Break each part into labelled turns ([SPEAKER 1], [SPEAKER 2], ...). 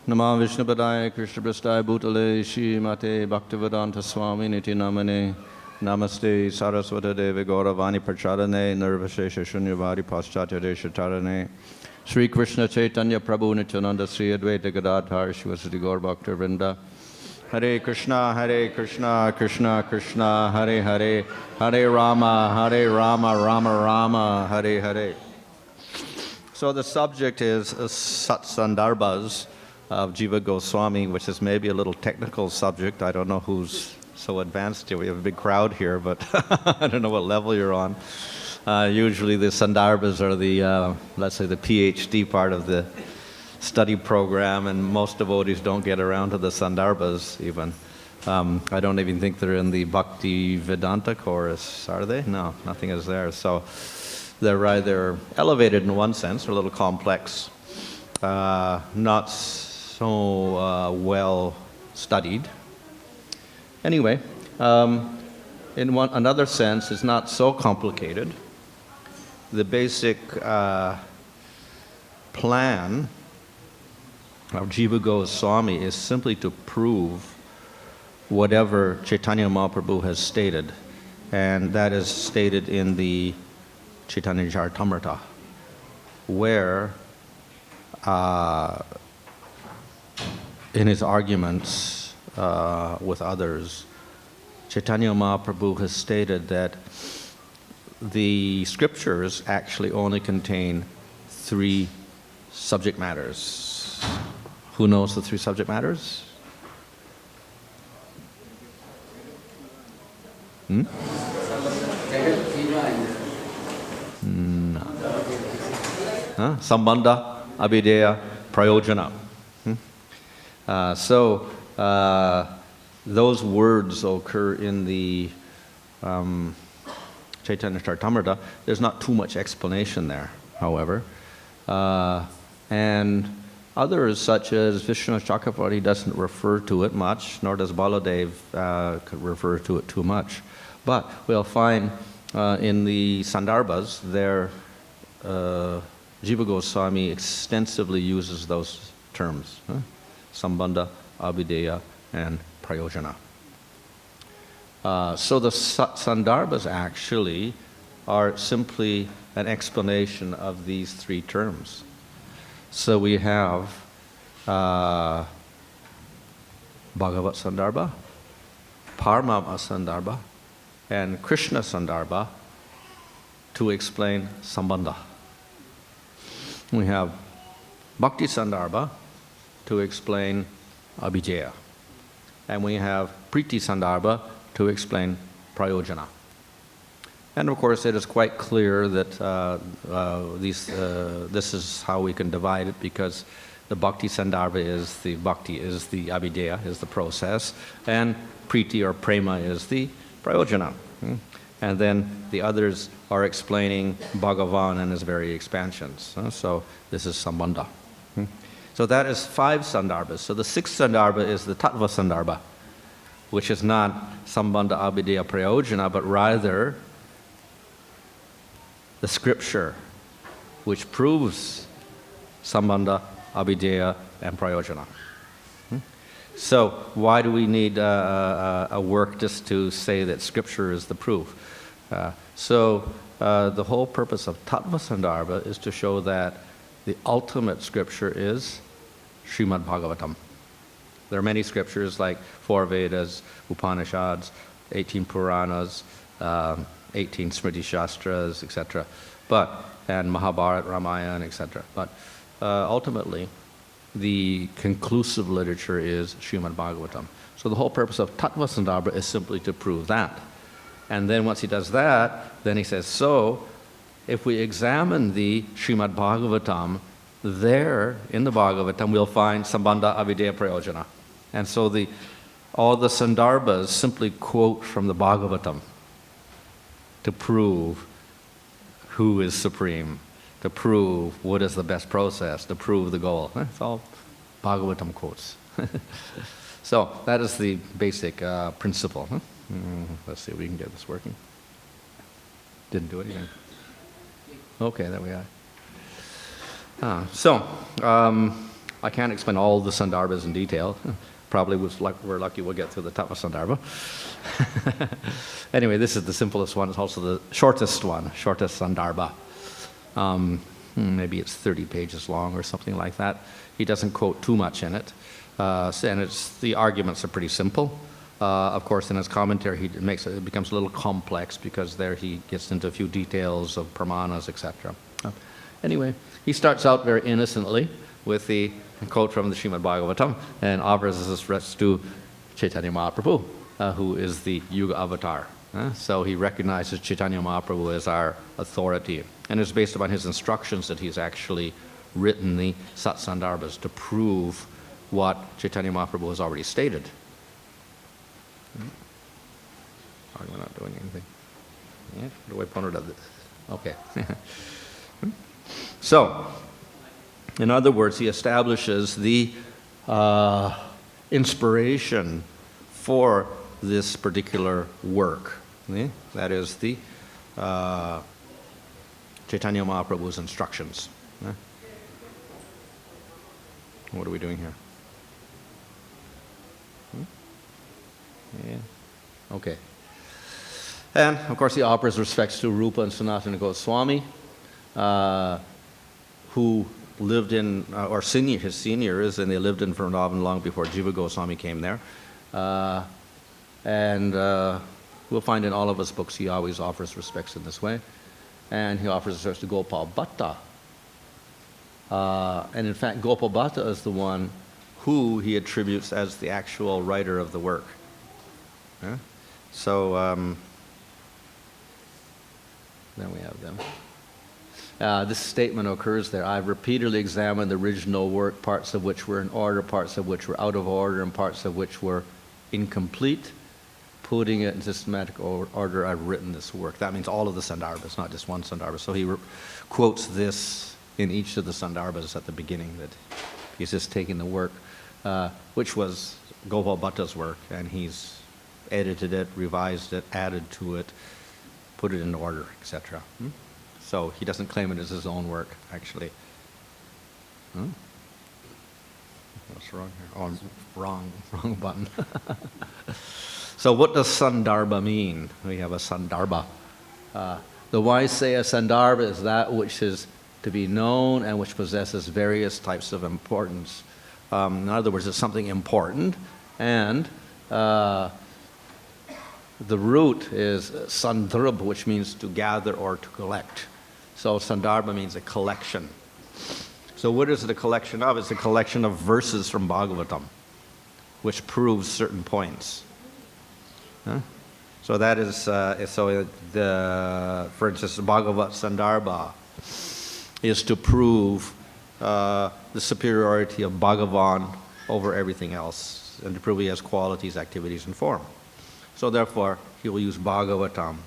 [SPEAKER 1] Nama Vishnupadaya Krishna Prasthaya Bhutale Shri Mate Bhaktivedanta Swami Niti Namane Namaste Saraswata Devi Gauravani Prachadane Nirvashesha Shunyavadi Paschatya Desha Tarane Sri Krishna Chaitanya Prabhu Nityananda Sri Advaita Gadadhar Shivasati Gaur Bhakta Vrinda Hare Krishna Krishna Krishna Hare Hare Hare Rama Rama Rama Hare Hare. So the subject is Sandarbhas of Jiva Goswami, which is maybe a little technical subject. I don't know who's so advanced here. We have a big crowd here, but I don't know what level you're on. Usually the Sandarbhas are the, let's say, the PhD part of the study program, and most devotees don't get around to the Sandarbhas even. I don't even think they're in the Bhaktivedanta chorus, are they? No, nothing is there. So they're rather elevated in one sense, or a little complex, not so well studied. Anyway, in another sense, it's not so complicated. The basic plan of Jiva Goswami is simply to prove whatever Chaitanya Mahaprabhu has stated, and that is stated in the Chaitanya Charitamrita, where in his arguments with others, Chaitanya Mahaprabhu has stated that the scriptures actually only contain 3 subject matters. Who knows the 3 subject matters? No. Sambandha, Abhideya, Prayojana. So those words occur in the Chaitanya Charitamrita. There's not too much explanation there, however. And others, such as Vishnu Chakravarti, doesn't refer to it much, nor does Baladev refer to it too much. But we'll find in the Sandarbhas, there Jiva Goswami extensively uses those terms, Sambandha, Abhideya, and Prayojana. So the Sandarbhas actually are simply an explanation of these 3 terms. So we have Bhagavat Sandarbha, Paramama Sandarbha, and Krishna Sandarbha to explain Sambandha. We have Bhakti Sandarbha to explain Abhijeya. And we have Priti Sandarbha to explain Prayojana. And of course, it is quite clear that this is how we can divide it, because the Bhakti Sandarbha is the Bhakti, is the Abhideya, is the process, and Priti or Prema is the Prayojana. And then the others are explaining Bhagavan and his very expansions. So this is Sambandha. So that is 5 Sandarbhas. So the 6th Sandarbha is the Tattva Sandarbha, which is not Sambandha, Abhideya, Prayojana, but rather the scripture which proves Sambandha, Abhideya, and Prayojana. So why do we need a work just to say that scripture is the proof? The whole purpose of Tattva Sandarbha is to show that the ultimate scripture is Srimad Bhagavatam. There are many scriptures like 4 Vedas, Upanishads, 18 Puranas, 18 Smriti Shastras, etc. And Mahabharata, Ramayana, etc. But ultimately, the conclusive literature is Srimad Bhagavatam. So the whole purpose of Tattva Sandarbha is simply to prove that. And then once he does that, then he says, so if we examine the Srimad Bhagavatam, there in the Bhagavatam we'll find Sambandha, Abhideya, Prayojana. And so all the Sandarbhas simply quote from the Bhagavatam to prove who is supreme, to prove what is the best process, to prove the goal. It's all Bhagavatam quotes. So that is the basic principle. Let's see if we can get this working. Didn't do anything. Okay, there we are. I can't explain all the Sandarbhas in detail. Probably we're lucky we'll get through the Tattva Sandarbha. Anyway, this is the simplest one. It's also the shortest one, shortest Sandarbha. Maybe it's 30 pages long or something like that. He doesn't quote too much in it. And the arguments are pretty simple. Of course, in his commentary, it becomes a little complex because there he gets into a few details of Pramanas, etc. Anyway, he starts out very innocently with the quote from the Srimad Bhagavatam and offers this rest to Chaitanya Mahaprabhu, who is the Yuga avatar. So he recognizes Chaitanya Mahaprabhu as our authority. And it's based upon his instructions that he's actually written the Sat Sandarbhas to prove what Chaitanya Mahaprabhu has already stated. We're not doing anything. Yeah, do I point it at this? Okay. So, in other words, he establishes the inspiration for this particular work. That is the Chaitanya Mahaprabhu's instructions. What are we doing here? Yeah. Okay. And, of course, he offers respects to Rupa and Sanatana Goswami, who lived in, his seniors, and they lived in Vrindavan long before Jiva Goswami came there. And we'll find in all of his books he always offers respects in this way. And he offers respects to Gopal Bhatta. And in fact, Gopal Bhatta is the one who he attributes as the actual writer of the work. So then we have them. This statement occurs there. I've repeatedly examined the original work, parts of which were in order, parts of which were out of order, and parts of which were incomplete. Putting it in systematic order, I've written this work. That means all of the Sandarbhas, not just one Sandarbha. So he quotes this in each of the Sandarbhas at the beginning, that he's just taking the work, which was Gopal Bhatta's work, and he's edited it, revised it, added to it, put it in order, etc. So he doesn't claim it as his own work, actually. What's wrong here? Oh, wrong button. So what does Sandarbha mean? We have a Sandarbha. The wise say a Sandarbha is that which is to be known and which possesses various types of importance. In other words, it's something important, and the root is Sandarbha, which means to gather or to collect. So Sandarbha means a collection. So what is it a collection of? It's a collection of verses from Bhagavatam, which proves certain points. So that is, for instance, the Bhagavat Sandarbha is to prove the superiority of Bhagavan over everything else, and to prove he has qualities, activities, and form. So therefore, he will use Bhagavatam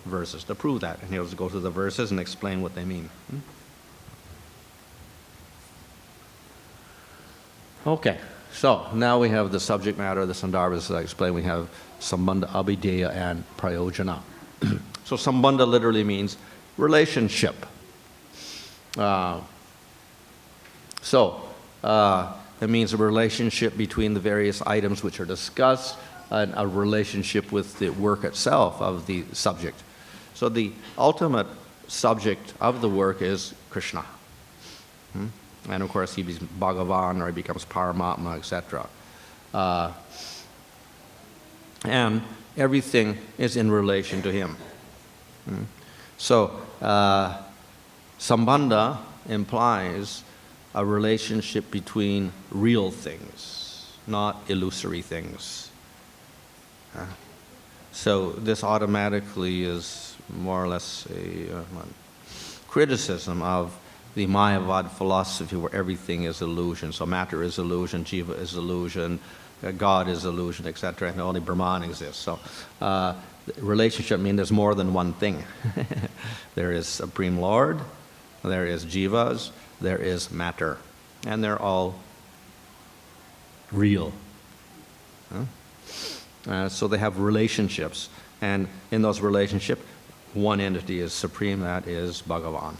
[SPEAKER 1] verses to prove that, and he'll go through the verses and explain what they mean. Okay, so now we have the subject matter of the Sandarbhas. As I explained, we have Sambandha, Abhideya, and Prayojana. So Sambandha literally means relationship. It means a relationship between the various items which are discussed, and a relationship with the work itself of the subject. So the ultimate subject of the work is Krishna. And of course he becomes Bhagavan, or he becomes Paramatma, etc. And everything is in relation to him. So Sambandha implies a relationship between real things, not illusory things. So this automatically is more or less a criticism of the Mayavad philosophy, where everything is illusion. So matter is illusion, Jiva is illusion, God is illusion, etc., and only Brahman exists. So relationship means there's more than one thing. There is Supreme Lord, there is Jivas, there is matter, and they're all real. So they have relationships, and in those relationships, one entity is supreme, that is Bhagavan.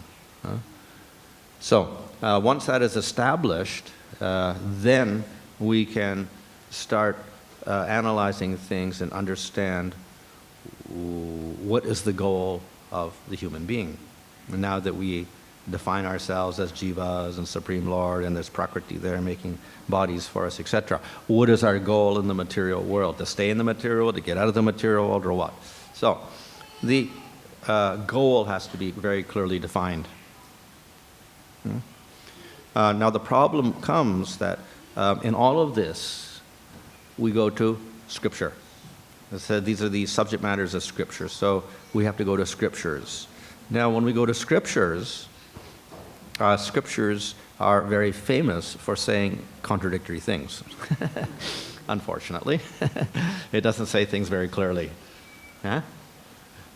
[SPEAKER 1] So once that is established, then we can start analyzing things and understand what is the goal of the human being. And now that we define ourselves as Jivas and Supreme Lord, and there's Prakriti there making bodies for us, etc. What is our goal in the material world? To stay in the material world, to get out of the material world, or what? So the goal has to be very clearly defined. Now the problem comes that in all of this, we go to Scripture. I said these are the subject matters of Scripture, so we have to go to Scriptures. Now when we go to Scriptures, Scriptures are very famous for saying contradictory things. Unfortunately. It doesn't say things very clearly. Huh?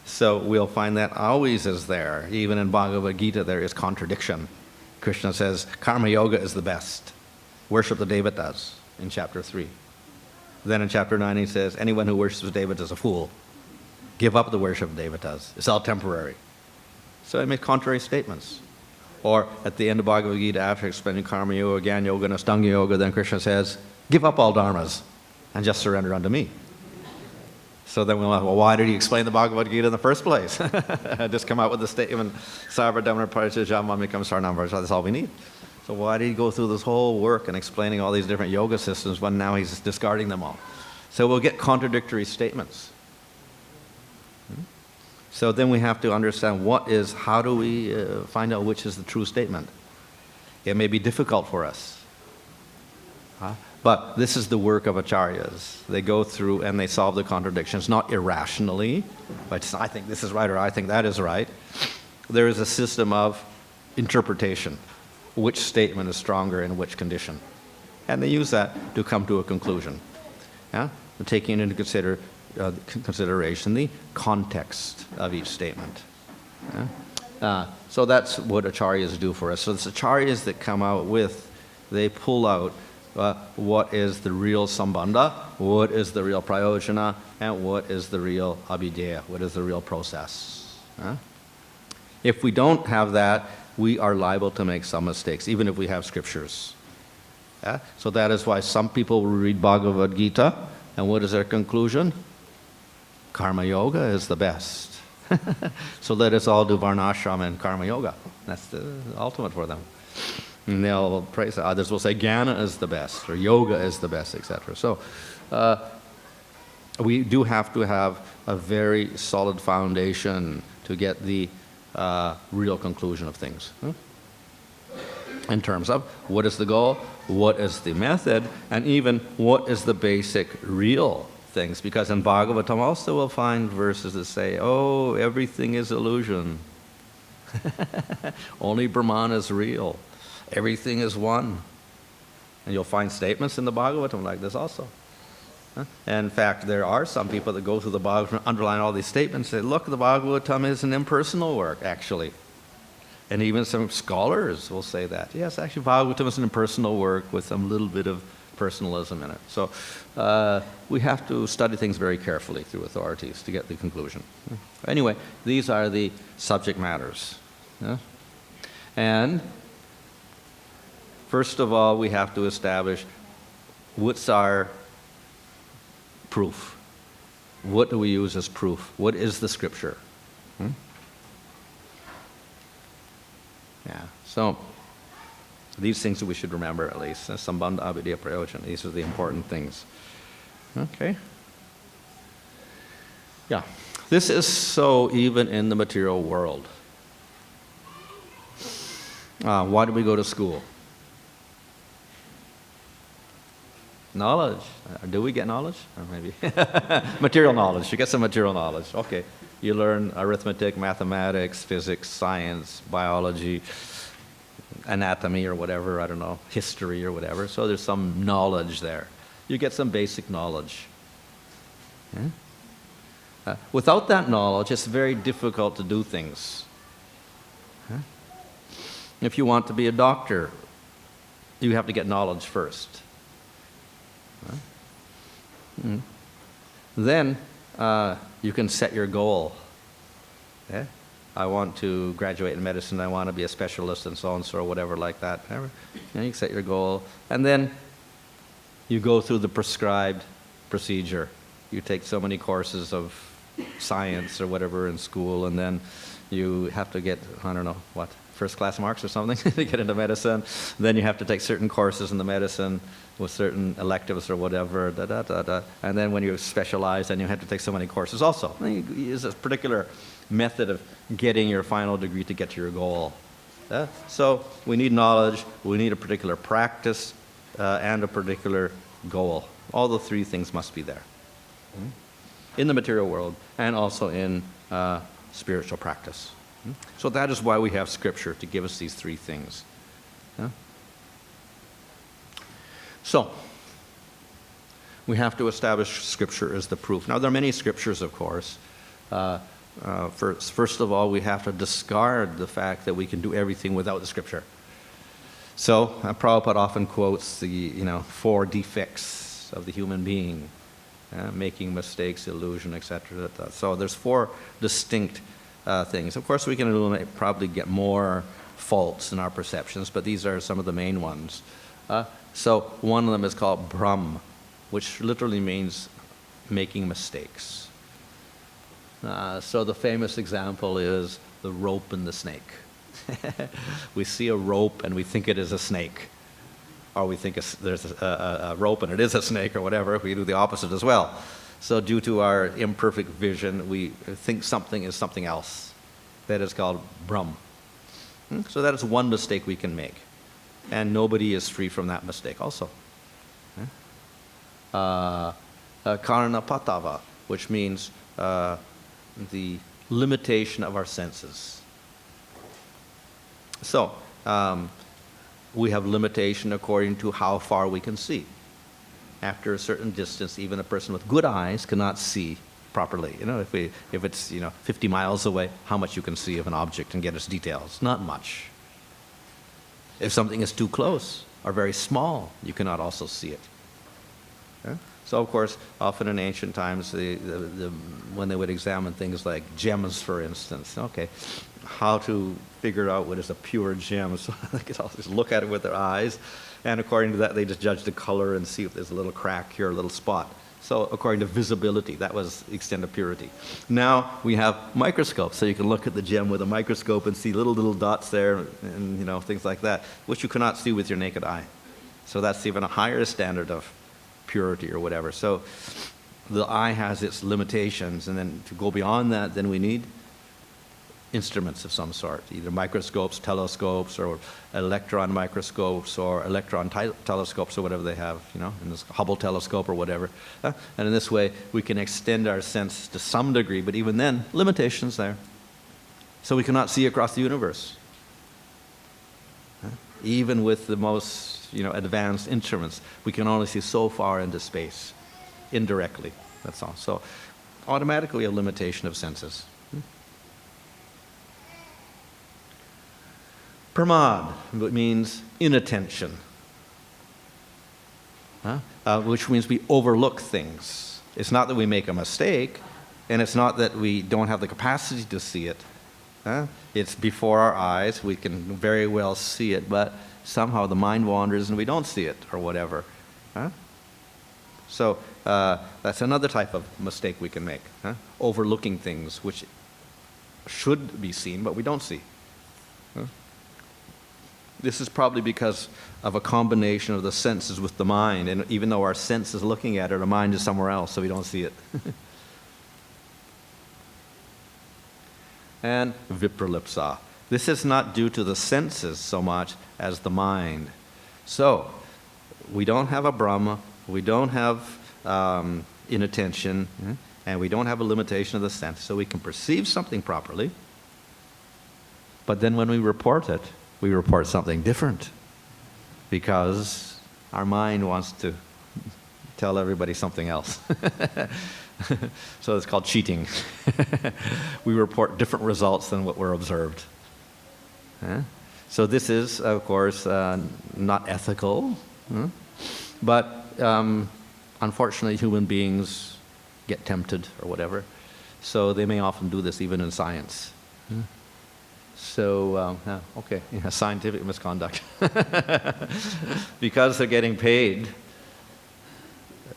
[SPEAKER 1] So we'll find that always is there. Even in Bhagavad Gita there is contradiction. Krishna says, Karma Yoga is the best. Worship the Devatas in chapter 3. Then in chapter 9 he says, anyone who worships Devatas is a fool. Give up the worship of Devatas. It's all temporary. So he makes contrary statements. Or at the end of Bhagavad Gita, after explaining Karma Yoga, Jnana Yoga, and Ashtanga Yoga, then Krishna says, give up all dharmas and just surrender unto me. So then we'll ask, well, why did he explain the Bhagavad Gita in the first place? Just come out with the statement, Sarva Dhamma Parajajamam Mikam Sarnam Varja, that's all we need. So why did he go through this whole work and explaining all these different yoga systems when now he's discarding them all? So we'll get contradictory statements. So then we have to understand how do we find out which is the true statement? It may be difficult for us. But this is the work of acharyas. They go through and they solve the contradictions, not irrationally, but I think this is right or I think that is right. There is a system of interpretation. Which statement is stronger in which condition? And they use that to come to a conclusion. Taking into consideration the context of each statement. So that's what acharyas do for us. So it's acharyas that come out with, they pull out what is the real sambandha, what is the real prayojana, and what is the real abhidheya, what is the real process. If we don't have that, we are liable to make some mistakes, even if we have scriptures. So that is why some people will read Bhagavad Gita, and what is their conclusion? Karma Yoga is the best. So let us all do Varnashram and Karma Yoga. That's the ultimate for them. And they'll praise it. Others will say Jnana is the best, or Yoga is the best, etc. So we do have to have a very solid foundation to get the real conclusion of things. In terms of what is the goal, what is the method, and even what is the basic real things. Because in Bhagavatam also we'll find verses that say, oh, everything is illusion. Only Brahman is real. Everything is one. And you'll find statements in the Bhagavatam like this also. And in fact, there are some people that go through the Bhagavatam, underline all these statements, and say, look, the Bhagavatam is an impersonal work, actually. And even some scholars will say that. Yes, actually, Bhagavatam is an impersonal work with some little bit of personalism in it. So we have to study things very carefully through authorities to get the conclusion. Anyway, these are the subject matters. And first of all, we have to establish what's our proof. What do we use as proof? What is the scripture? So these things we should remember at least. Sambandha, abhidheya, prayojana. These are the important things. Okay. Yeah. This is so even in the material world. Why do we go to school? Knowledge. Do we get knowledge? Or maybe material knowledge. You get some material knowledge. Okay. You learn arithmetic, mathematics, physics, science, biology, anatomy or whatever, I don't know, history or whatever. So there's some knowledge there. You get some basic knowledge. Without that knowledge, it's very difficult to do things. If you want to be a doctor, you have to get knowledge first. Then you can set your goal. I want to graduate in medicine, I want to be a specialist in so-and-so or whatever like that. You set your goal, and then you go through the prescribed procedure. You take so many courses of science or whatever in school, and then you have to get, I don't know, what, first-class marks or something to get into medicine. Then you have to take certain courses in the medicine with certain electives or whatever, and then when you specialize, then you have to take so many courses also. It's a particular method of getting your final degree to get to your goal. So we need knowledge, we need a particular practice, and a particular goal. All the three things must be there in the material world and also in spiritual practice. So that is why we have Scripture, to give us these three things. So we have to establish Scripture as the proof. Now, there are many Scriptures, of course. First of all, we have to discard the fact that we can do everything without the Scripture. So Prabhupada often quotes the 4 defects of the human being, making mistakes, illusion, etc. So there's 4 distinct things. Of course, we can probably get more faults in our perceptions, but these are some of the main ones. So one of them is called Brahma, which literally means making mistakes. So the famous example is the rope and the snake. We see a rope and we think it is a snake. Or we think there's a rope and it is a snake or whatever. We do the opposite as well. So due to our imperfect vision, we think something is something else. That is called Brahma. So that is one mistake we can make. And nobody is free from that mistake also. Karana patava, which means the limitation of our senses. So, we have limitation according to how far we can see. After a certain distance, even a person with good eyes cannot see properly. If it's 50 miles away, how much you can see of an object and get its details? Not much. If something is too close or very small, you cannot also see it. So, of course, often in ancient times, when they would examine things like gems, for instance, how to figure out what is a pure gem. So they could always look at it with their eyes, and according to that, they just judge the color and see if there's a little crack here, a little spot. So according to visibility, that was the extent of purity. Now we have microscopes, so you can look at the gem with a microscope and see little dots there, and things like that, which you cannot see with your naked eye. So that's even a higher standard of purity or whatever. So the eye has its limitations, and then to go beyond that, then we need instruments of some sort, either microscopes, telescopes, or electron microscopes, or electron telescopes, or whatever they have, in this Hubble telescope or whatever. And in this way, we can extend our sense to some degree, but even then, limitations there. So we cannot see across the universe. Even with the most advanced instruments, we can only see so far into space, indirectly, that's all. So automatically a limitation of senses. Pramad, means inattention, which means we overlook things. It's not that we make a mistake, and it's not that we don't have the capacity to see it. It's before our eyes, we can very well see it, but somehow the mind wanders and we don't see it, or whatever. So that's another type of mistake we can make, overlooking things which should be seen, but we don't see. This is probably because of a combination of the senses with the mind, and even though our sense is looking at it, our mind is somewhere else, so we don't see it. And vipralipsa. This is not due to the senses so much as the mind. So, we don't have a Brahma, we don't have inattention, and we don't have a limitation of the sense, so we can perceive something properly, but then when we report it, we report something different, because our mind wants to tell everybody something else. So it's called cheating. We report different results than what were observed. So this is, of course, not ethical, but unfortunately human beings get tempted or whatever, so they may often do this even in science. So, okay, yeah, scientific misconduct. Because they're getting paid,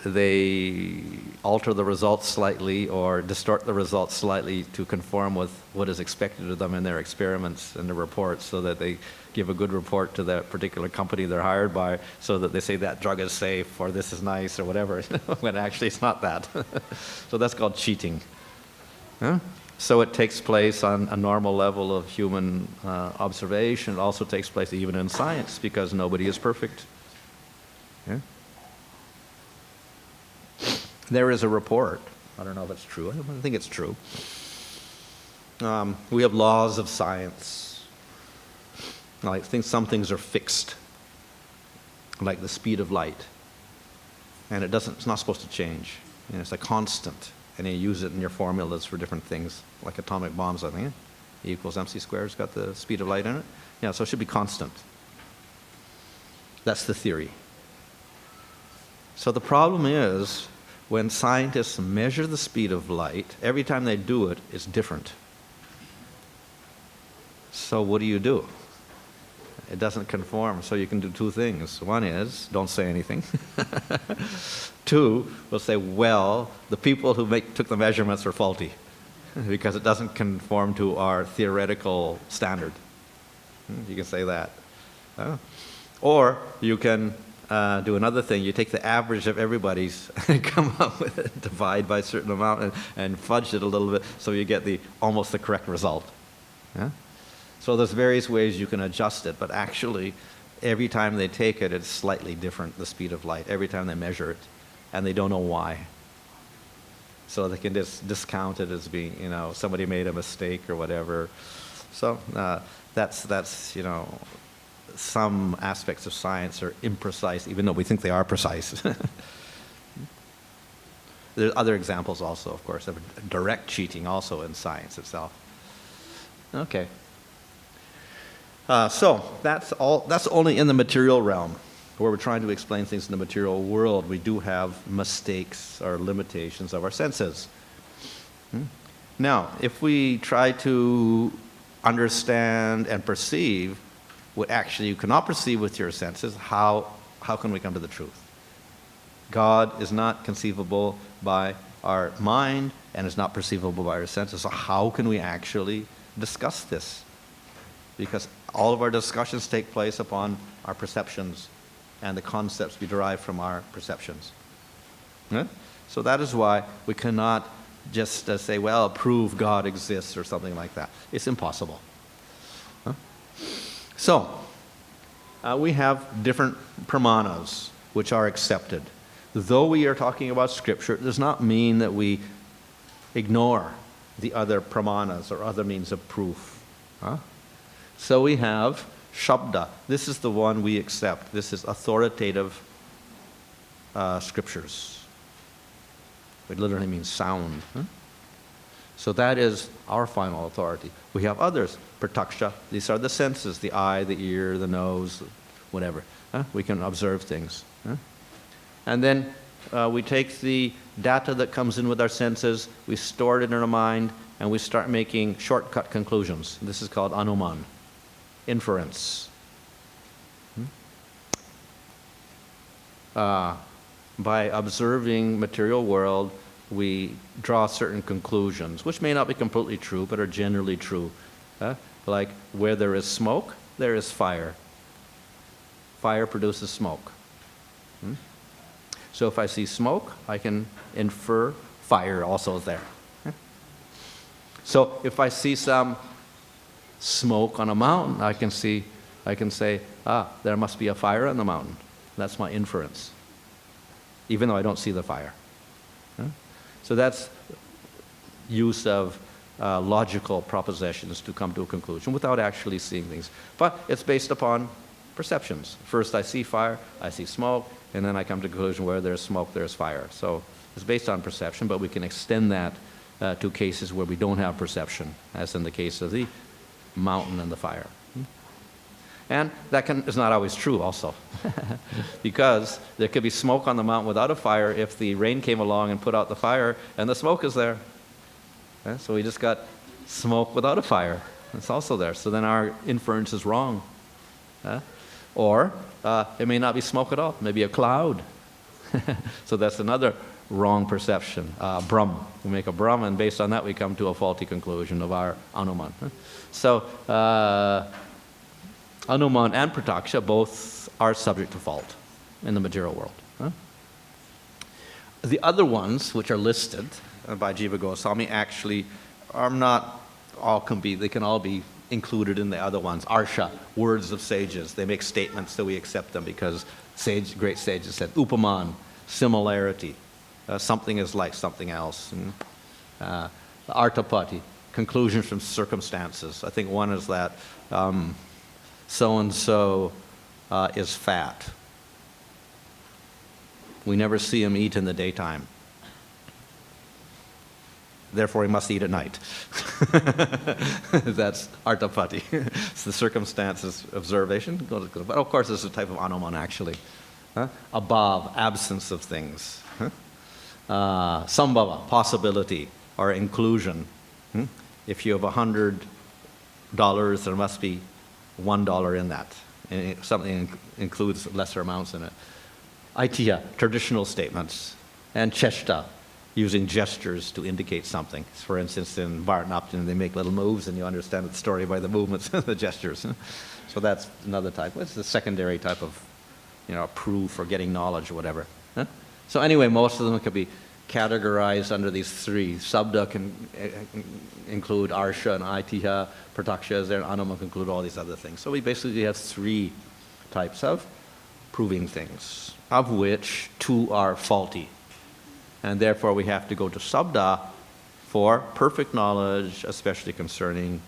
[SPEAKER 1] they alter the results slightly or distort the results slightly to conform with what is expected of them in their experiments and their reports, so that they give a good report to that particular company they're hired by, so that they say that drug is safe or this is nice or whatever, when actually it's not that. So that's called cheating. Huh? So it takes place on a normal level of human observation. It also takes place even in science, because nobody is perfect. Yeah? There is a report. I don't know if it's true. I think it's true. We have laws of science. Like some things are fixed, like the speed of light, and it's not supposed to change. You know, it's a constant, and you use it in your formulas for different things, like atomic bombs. I think E equals mc squared has got the speed of light in it. Yeah, so it should be constant. That's the theory. So the problem is, when scientists measure the speed of light, every time they do it, it's different. So what do? It doesn't conform, so you can do two things. One is, don't say anything. Two, we'll say, well, the people who took the measurements are faulty, because it doesn't conform to our theoretical standard. You can say that. Or you can do another thing. You take the average of everybody's and come up with it, divide by a certain amount, and fudge it a little bit, so you get almost the correct result. Yeah? So there's various ways you can adjust it, but actually, every time they take it, it's slightly different, the speed of light, every time they measure it, and they don't know why. So they can just discount it as being, somebody made a mistake or whatever. So that's some aspects of science are imprecise, even though we think they are precise. There's other examples also, of course, of direct cheating also in science itself. Okay. So that's only in the material realm, where we're trying to explain things in the material world. We do have mistakes or limitations of our senses. Now, if we try to understand and perceive what actually you cannot perceive with your senses, how can we come to the truth? God is not conceivable by our mind and is not perceivable by our senses. So how can we actually discuss this? Because all of our discussions take place upon our perceptions and the concepts we derive from our perceptions. Yeah? So that is why we cannot just say, well, prove God exists or something like that. It's impossible. Huh? So, we have different Pramanas which are accepted. Though we are talking about Scripture, it does not mean that we ignore the other Pramanas or other means of proof. Huh? So we have Shabda. This is the one we accept. This is authoritative scriptures. It literally means sound. Huh? So that is our final authority. We have others. Prataksha. These are the senses, the eye, the ear, the nose, whatever. Huh? We can observe things. Huh? And then we take the data that comes in with our senses, we store it in our mind, and we start making shortcut conclusions. This is called anuman. Inference. By observing material world, we draw certain conclusions, which may not be completely true, but are generally true. Like, where there is smoke, there is fire. Fire produces smoke. So if I see smoke, I can infer fire also is there. So if I see some smoke on a mountain, I can say, there must be a fire on the mountain. That's my inference, even though I don't see the fire. So that's use of logical propositions to come to a conclusion without actually seeing things. But it's based upon perceptions. First I see fire, I see smoke, and then I come to the conclusion where there's smoke, there's fire. So it's based on perception, but we can extend that to cases where we don't have perception, as in the case of the mountain and the fire. And that is not always true also, because there could be smoke on the mountain without a fire if the rain came along and put out the fire, and the smoke is there. So we just got smoke without a fire. It's also there. So then our inference is wrong. Or it may not be smoke at all. Maybe a cloud. So that's another wrong perception. Brahm. We make a Brahm, and based on that we come to a faulty conclusion of our Anuman. So Anuman and Prataksha both are subject to fault in the material world. The other ones, which are listed by Jiva Goswami, actually are not all they can all be included in the other ones. Arsha, words of sages. They make statements, so we accept them because great sages said. Upaman, similarity. Something is like something else. Artapati, conclusions from circumstances. I think one is that so-and-so is fat. We never see him eat in the daytime. Therefore, he must eat at night. That's artapati. It's the circumstances observation. But of course, this is a type of anuman, actually. Above, absence of things. Sambhava, possibility or inclusion. If you have $100, there must be $1 in that. And something includes lesser amounts in it. Aitiya, traditional statements. And cheshta, using gestures to indicate something. For instance, in Bharatanatyam, they make little moves, and you understand the story by the movements, the gestures. So that's another type. It's the secondary type of, proof or getting knowledge or whatever. So anyway, most of them could be categorized under these three. Sabda can include Arsha and Aitiya, Prataksha is there, and Anuma can include all these other things. So we basically have three types of proving things, of which two are faulty. And therefore we have to go to Sabda for perfect knowledge, especially concerning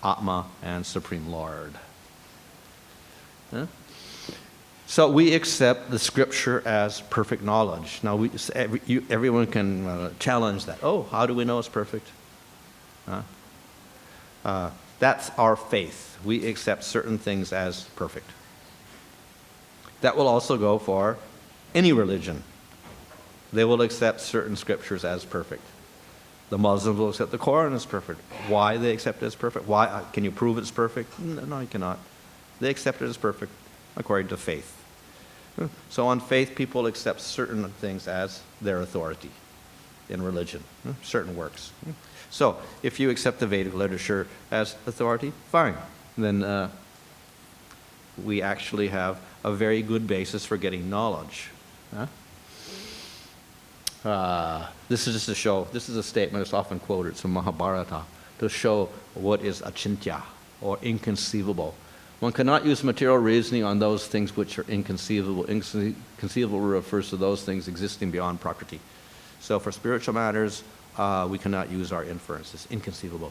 [SPEAKER 1] Atma and Supreme Lord. So we accept the scripture as perfect knowledge. Now, everyone can challenge that. Oh, how do we know it's perfect? That's our faith. We accept certain things as perfect. That will also go for any religion. They will accept certain scriptures as perfect. The Muslims will accept the Quran as perfect. Why they accept it as perfect? Why? Can you prove it's perfect? No, you cannot. They accept it as perfect according to faith. So on faith, people accept certain things as their authority in religion, certain works. So if you accept the Vedic literature as authority, fine. Then we actually have a very good basis for getting knowledge. This is just to show, this is a statement that's often quoted from Mahabharata, to show what is achintya, or inconceivable. One cannot use material reasoning on those things which are inconceivable. Inconceivable refers to those things existing beyond Prakriti. So for spiritual matters, we cannot use our inference. It's inconceivable.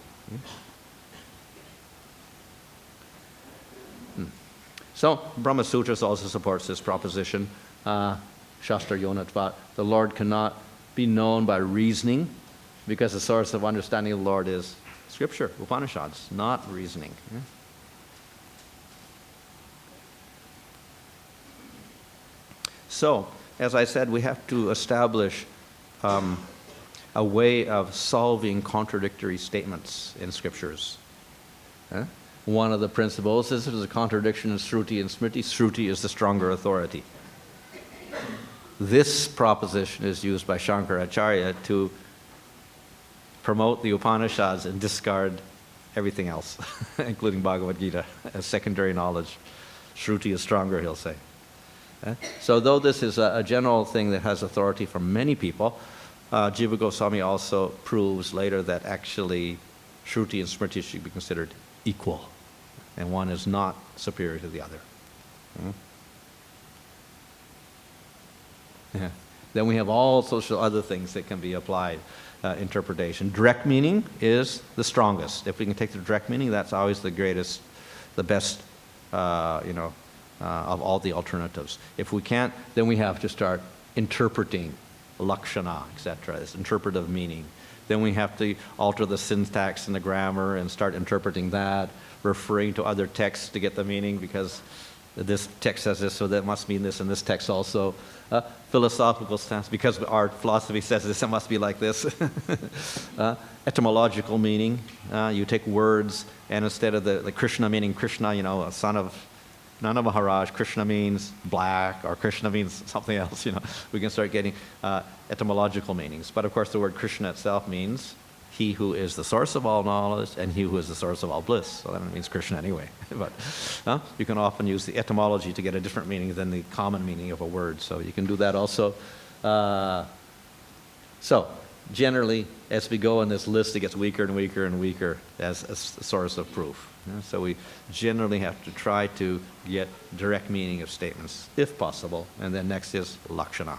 [SPEAKER 1] So Brahma Sutras also supports this proposition. Shastra Yonatvat. The Lord cannot be known by reasoning, because the source of understanding of the Lord is Scripture, Upanishads, not reasoning. So, as I said, we have to establish a way of solving contradictory statements in Scriptures. One of the principles is there's a contradiction in Shruti and Smriti. Shruti is the stronger authority. This proposition is used by Shankaracharya to promote the Upanishads and discard everything else, including Bhagavad Gita, as secondary knowledge. Shruti is stronger, he'll say. So though this is a general thing that has authority from many people, Jiva Goswami also proves later that actually Shruti and Smriti should be considered equal, and one is not superior to the other. Yeah. Then we have all sorts of other things that can be applied. Interpretation. Direct meaning is the strongest. If we can take the direct meaning, that's always the greatest, the best, of all the alternatives. If we can't, then we have to start interpreting lakshana, etc. It's interpretive meaning. Then we have to alter the syntax and the grammar and start interpreting that, referring to other texts to get the meaning, because this text says this, so that must mean this, and this text also. Philosophical stance, because our philosophy says this, it must be like this. Etymological meaning, you take words, and instead of the Krishna meaning Krishna, a son of Nana Maharaj, Krishna means black, or Krishna means something else, We can start getting etymological meanings. But of course the word Krishna itself means he who is the source of all knowledge and he who is the source of all bliss. So that means Krishna anyway. But you can often use the etymology to get a different meaning than the common meaning of a word. So you can do that also. So generally, as we go on this list, it gets weaker and weaker and weaker as a source of proof. So we generally have to try to get direct meaning of statements, if possible. And then next is lakshana.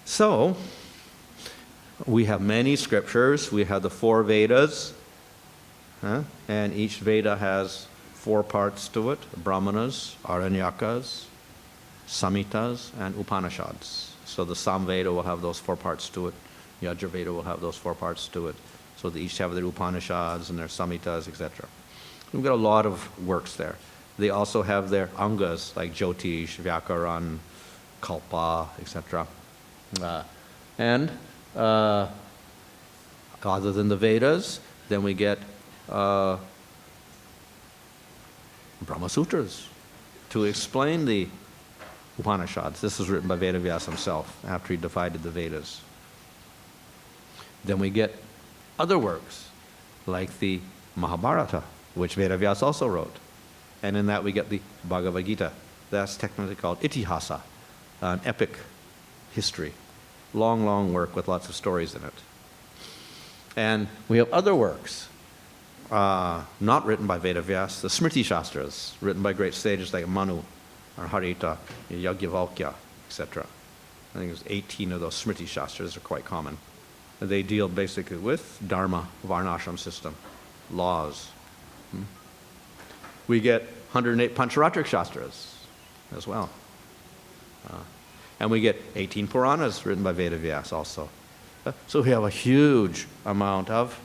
[SPEAKER 1] So we have many scriptures. We have the 4 Vedas, and each Veda has 4 parts to it: Brahmanas, Aranyakas, Samhitas, and Upanishads. So the Samveda will have those 4 parts to it. Yajurveda will have those 4 parts to it. So they each have their Upanishads and their Samhitas, etc. We've got a lot of works there. They also have their Angas, like Jyotish, Vyakaran, Kalpa, etc. And other than the Vedas, then we get Brahma Sutras to explain the Upanishads. This was written by Vedavyasa himself after he divided the Vedas. Then we get other works, like the Mahabharata, which Vedavyasa also wrote. And in that we get the Bhagavad Gita. That's technically called Itihasa, an epic history. Long, long work with lots of stories in it. And we have other works, not written by Vedavyasa, the Smriti Shastras, written by great sages like Bhanu, or Harita, Yajnavalkya, etc. I think there's 18 of those Smriti Shastras are quite common. They deal basically with Dharma, Varnashram system, laws. We get 108 Pancharatric Shastras as well. And we get 18 Puranas written by Vedavyasa also. So we have a huge amount of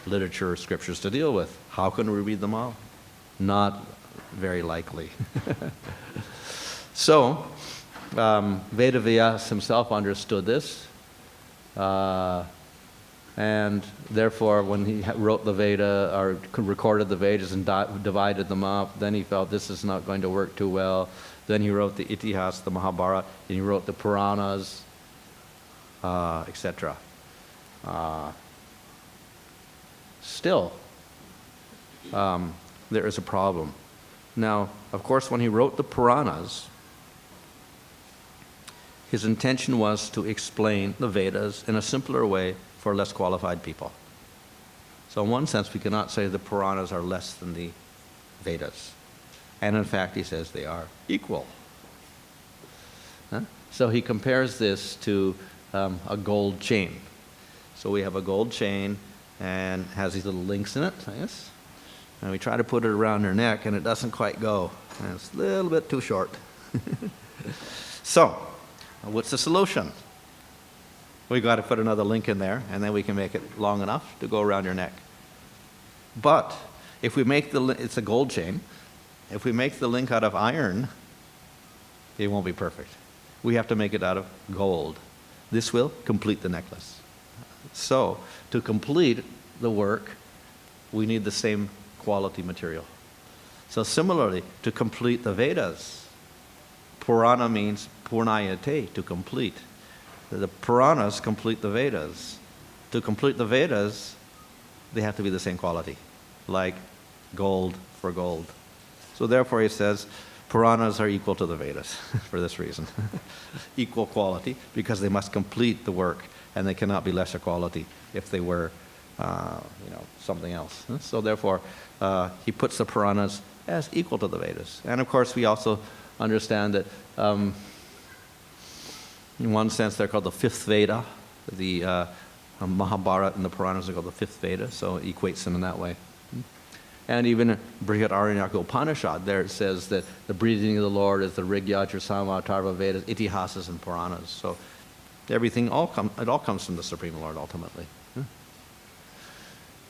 [SPEAKER 1] literature, scriptures to deal with. How can we read them all? Not very likely. So, Vedavyasa himself understood this. And therefore, when he wrote the Veda, or recorded the Vedas and divided them up, then he felt this is not going to work too well. Then he wrote the Itihas, the Mahabharata, and he wrote the Puranas, etc. Still, there is a problem. Now, of course, when he wrote the Puranas, his intention was to explain the Vedas in a simpler way for less qualified people. So in one sense, we cannot say the Puranas are less than the Vedas. And in fact, he says they are equal. So he compares this to a gold chain. So we have a gold chain and has these little links in it, yes? And we try to put it around her neck and it doesn't quite go. And it's a little bit too short. So, what's the solution? We've got to put another link in there, and then we can make it long enough to go around your neck. But if we make it's a gold chain. If we make the link out of iron, it won't be perfect. We have to make it out of gold. This will complete the necklace. So, to complete the work, we need the same quality material. So similarly, to complete the Vedas, Purana means purnayate, to complete. The Puranas complete the Vedas. To complete the Vedas, they have to be the same quality, like gold for gold. So therefore he says, Puranas are equal to the Vedas for this reason. Equal quality, because they must complete the work, and they cannot be lesser quality if they were something else. So therefore, he puts the Puranas as equal to the Vedas. And of course, we also understand that in one sense, they're called the fifth Veda. The Mahabharata and the Puranas are called the fifth Veda, so it equates them in that way. And even in Brihadaranyaka Upanishad, there it says that the breathing of the Lord is the Rig, Yajur, Sama, Atharva, Vedas, Itihasas, and Puranas. So everything, it all comes from the Supreme Lord ultimately.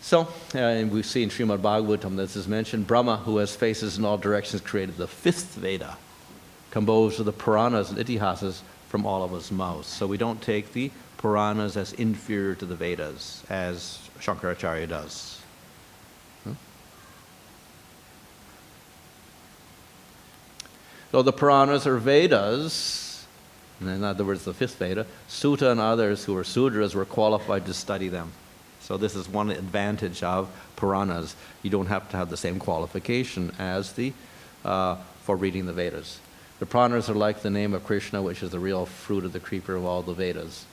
[SPEAKER 1] So, and we see in Srimad Bhagavatam, this is mentioned, Brahma, who has faces in all directions, created the fifth Veda, composed of the Puranas and Itihasas from all of his mouths. So we don't take the Puranas as inferior to the Vedas, as Shankaracharya does. So the Puranas are Vedas, in other words, the fifth Veda. Sutta and others who were Sudras were qualified to study them. So this is one advantage of Puranas. You don't have to have the same qualification as for reading the Vedas. The Puranas are like the name of Krishna, which is the real fruit of the creeper of all the Vedas.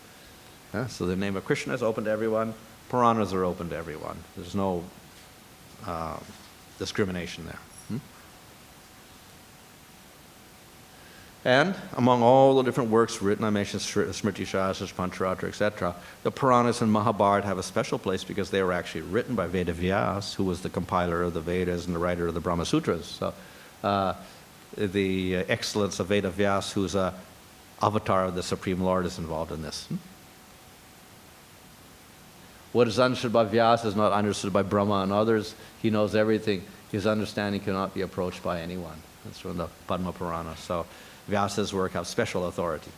[SPEAKER 1] So the name of Krishna is open to everyone. Puranas are open to everyone. There's no discrimination there. And among all the different works written, I mentioned Smriti Shastras, Pancharatra, etc., the Puranas and Mahabharata have a special place because they were actually written by Veda Vyas, who was the compiler of the Vedas and the writer of the Brahma Sutras. So the excellence of Veda Vyas, who's an avatar of the Supreme Lord, is involved in this. What is understood by Vyas is not understood by Brahma and others. He knows everything. His understanding cannot be approached by anyone. That's from the Padma Purana. So Vyasa's work has special authority.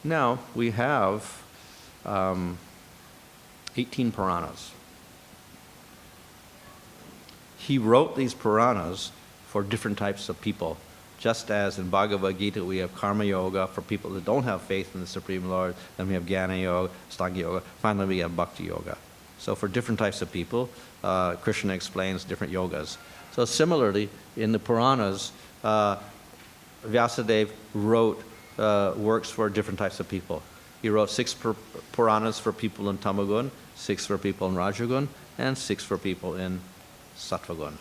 [SPEAKER 1] Now, we have 18 Puranas. He wrote these Puranas for different types of people. Just as in Bhagavad Gita we have Karma Yoga for people that don't have faith in the Supreme Lord, then we have Jnana Yoga, Stanga Yoga, finally we have Bhakti Yoga. So for different types of people, Krishna explains different yogas. So similarly, in the Puranas, Vyasadeva wrote works for different types of people. He wrote 6 Puranas for people in Tamagun, 6 for people in Rajagun, and 6 for people in Sattvagun.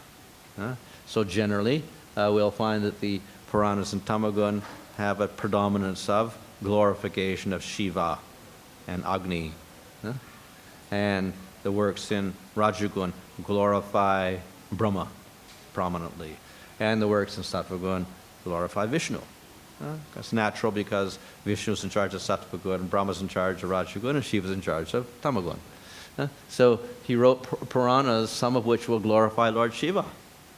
[SPEAKER 1] So generally, we'll find that the Puranas in Tamagun have a predominance of glorification of Shiva and Agni. And the works in Rajagun glorify Brahma prominently. And the works in Sattvagun glorify Vishnu. That's natural because Vishnu is in charge of Sattvagun, and Brahma is in charge of Rajagun, and Shiva is in charge of Tamagun. So he wrote Puranas, some of which will glorify Lord Shiva.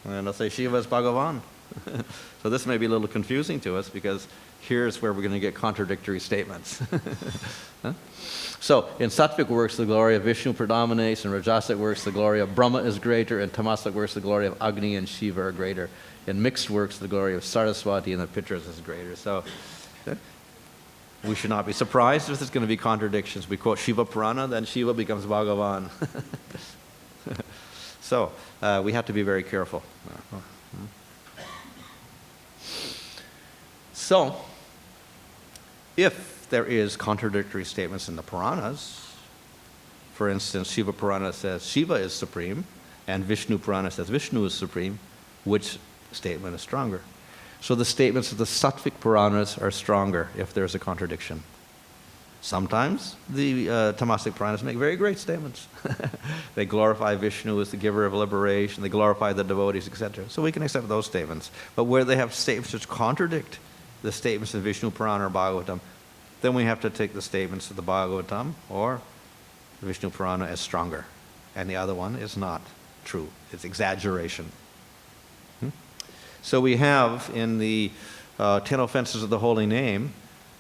[SPEAKER 1] And they'll say Shiva is Bhagavan. So this may be a little confusing to us because here's where we're going to get contradictory statements. So in Sattvic works the glory of Vishnu predominates, in Rajasic works the glory of Brahma is greater, in Tamasic works the glory of Agni and Shiva are greater. In mixed works the glory of Saraswati and the Pitras is greater. So we should not be surprised if there's going to be contradictions. We quote Shiva Purana, then Shiva becomes Bhagavan. So we have to be very careful. So if there is contradictory statements in the Puranas, for instance, Shiva Purana says Shiva is supreme, and Vishnu Purana says Vishnu is supreme, which statement is stronger? So the statements of the Sattvic Puranas are stronger if there's a contradiction. Sometimes the Tamasic Puranas make very great statements. They glorify Vishnu as the giver of liberation, they glorify the devotees, etc. So we can accept those statements. But where they have statements which contradict the statements of Vishnu Purana or Bhagavatam, then we have to take the statements of the Bhagavatam or the Vishnu Purana as stronger. And the other one is not true. It's exaggeration. So we have in the 10 offenses of the holy name,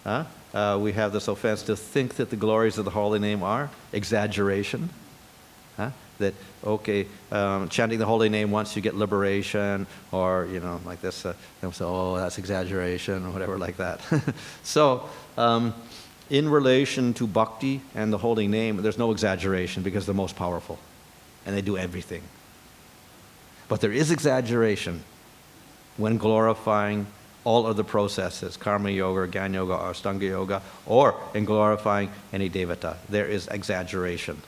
[SPEAKER 1] we have this offense to think that the glories of the holy name are exaggeration. That, okay, chanting the holy name once you get liberation, or, like this, they'll say, oh, that's exaggeration, or whatever like that. So, in relation to bhakti and the holy name, there's no exaggeration because they're most powerful, and they do everything. But there is exaggeration when glorifying all of the processes, karma yoga, jnana yoga, or stanga yoga, or in glorifying any devata. There is exaggeration.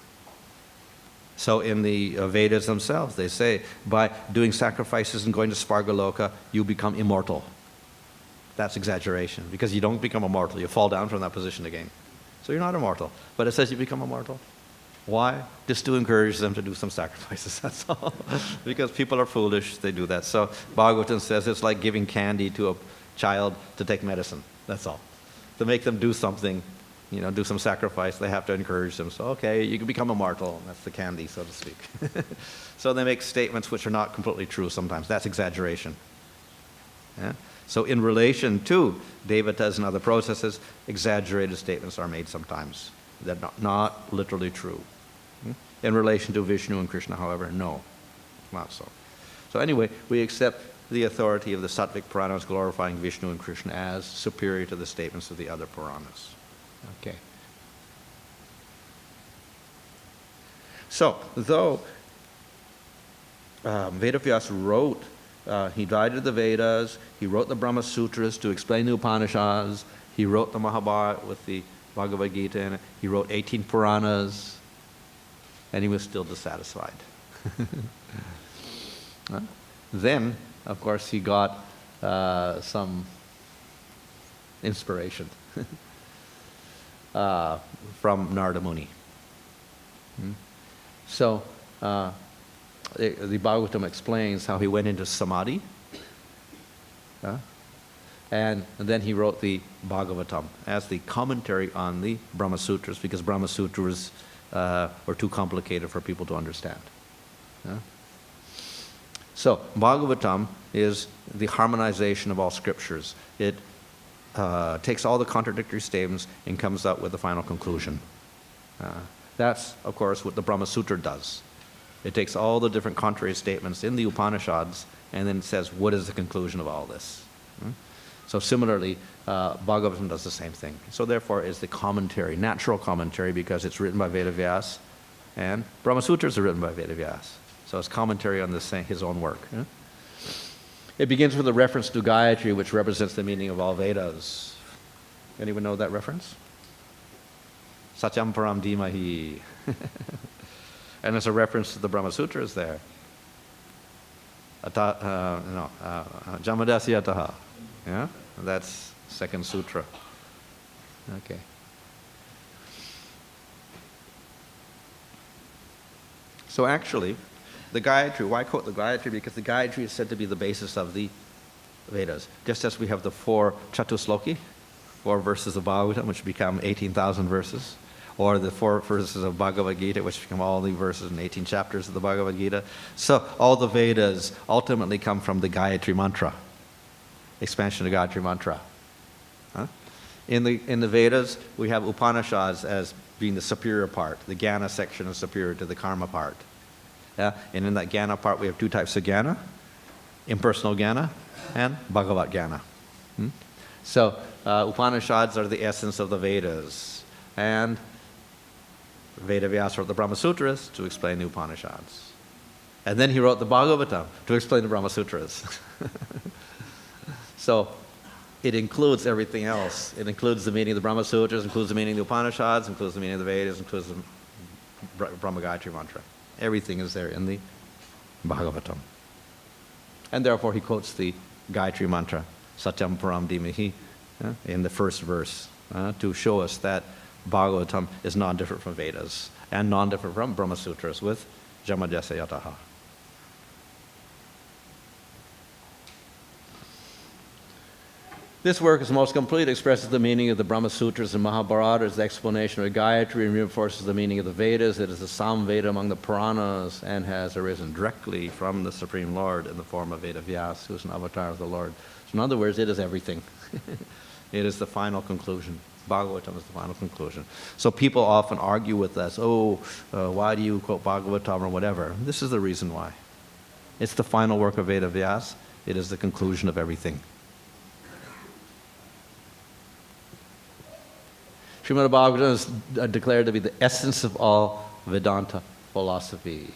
[SPEAKER 1] So in the Vedas themselves, they say, by doing sacrifices and going to Svargaloka, you become immortal. That's exaggeration, because you don't become immortal. You fall down from that position again. So you're not immortal. But it says you become immortal. Why? Just to encourage them to do some sacrifices, that's all. Because people are foolish, they do that. So Bhagavatam says it's like giving candy to a child to take medicine. That's all. to make them do something, do some sacrifice. They have to encourage them. So, okay, you can become immortal. That's the candy, so to speak. So they make statements which are not completely true sometimes. That's exaggeration. Yeah? So in relation to devatas and other processes, exaggerated statements are made sometimes. They're not literally true. In relation to Vishnu and Krishna, however, no, not so. So anyway, we accept the authority of the Sattvic Puranas glorifying Vishnu and Krishna as superior to the statements of the other Puranas. Okay. So, though Vedavyasa wrote, he divided the Vedas, he wrote the Brahma Sutras to explain the Upanishads, he wrote the Mahabharata with the Bhagavad Gita in it, he wrote 18 Puranas, and he was still dissatisfied. Then, of course, he got some inspiration from Narada Muni. So, the Bhagavatam explains how he went into samadhi, and then he wrote the Bhagavatam as the commentary on the Brahma Sutras, because Brahma Sutras were too complicated for people to understand. So, Bhagavatam is the harmonization of all scriptures. It takes all the contradictory statements and comes up with the final conclusion. That's, of course, what the Brahma Sutra does. It takes all the different contrary statements in the Upanishads and then says, what is the conclusion of all this? So similarly, Bhagavatam does the same thing. So therefore, it's the commentary, natural commentary, because it's written by Vedavyasa, and Brahma Sutras are written by Vedavyasa. So it's commentary on his own work. It begins with a reference to Gayatri, which represents the meaning of all Vedas. Anyone know that reference? Satyam Param Dhimahi. And there's a reference to the Brahma Sutras there. Jamadasya Yataha. Yeah? That's second sutra. Okay. So actually, the Gayatri, why quote the Gayatri? Because the Gayatri is said to be the basis of the Vedas. Just as we have the 4 Chatusloki, 4 verses of Bhagavatam, which become 18,000 verses, or the 4 verses of Bhagavad Gita, which become all the verses in 18 chapters of the Bhagavad Gita. So all the Vedas ultimately come from the Gayatri mantra, expansion of Gayatri mantra. In the Vedas, we have Upanishads as being the superior part. The Jnana section is superior to the Karma part. Yeah? And in that Jnana part, we have 2 types of Jnana, impersonal Jnana and Bhagavat Jnana. So Upanishads are the essence of the Vedas, and Vedavyasa wrote the Brahma Sutras to explain the Upanishads. And then he wrote the Bhagavatam to explain the Brahma Sutras. So it includes everything else. It includes the meaning of the Brahma Sutras, includes the meaning of the Upanishads, includes the meaning of the Vedas, includes the Brahma Gayatri mantra. Everything is there in the Bhagavatam. And therefore he quotes the Gayatri mantra, Satyam Param Dhimahi, in the first verse, to show us that Bhagavatam is non-different from Vedas and non-different from Brahma Sutras with Jamadasya Yataha. This work is most complete, expresses the meaning of the Brahma Sutras and Mahabharata as the explanation of Gayatri, and reinforces the meaning of the Vedas. It is the Samveda among the Puranas and has arisen directly from the Supreme Lord in the form of Vedavyasa, who is an avatar of the Lord. So in other words, it is everything. It is the final conclusion. Bhagavatam is the final conclusion. So people often argue with us, why do you quote Bhagavatam or whatever? This is the reason why. It's the final work of Vedavyasa. It is the conclusion of everything. Srimad Bhagavatam is declared to be the essence of all Vedanta philosophy.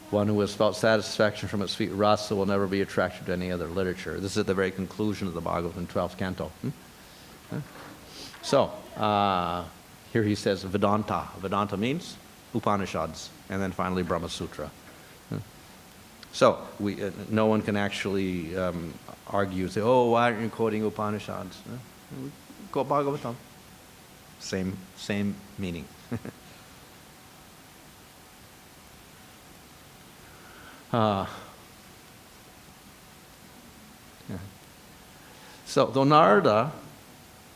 [SPEAKER 1] One who has felt satisfaction from its sweet rasa will never be attracted to any other literature. This is at the very conclusion of the Bhagavatam, 12th canto. So, here he says Vedanta. Vedanta means Upanishads, and then finally Brahma Sutra. So, no one can actually argue, say, why aren't you quoting Upanishads? Quote Bhagavatam. Same meaning. So, though Narada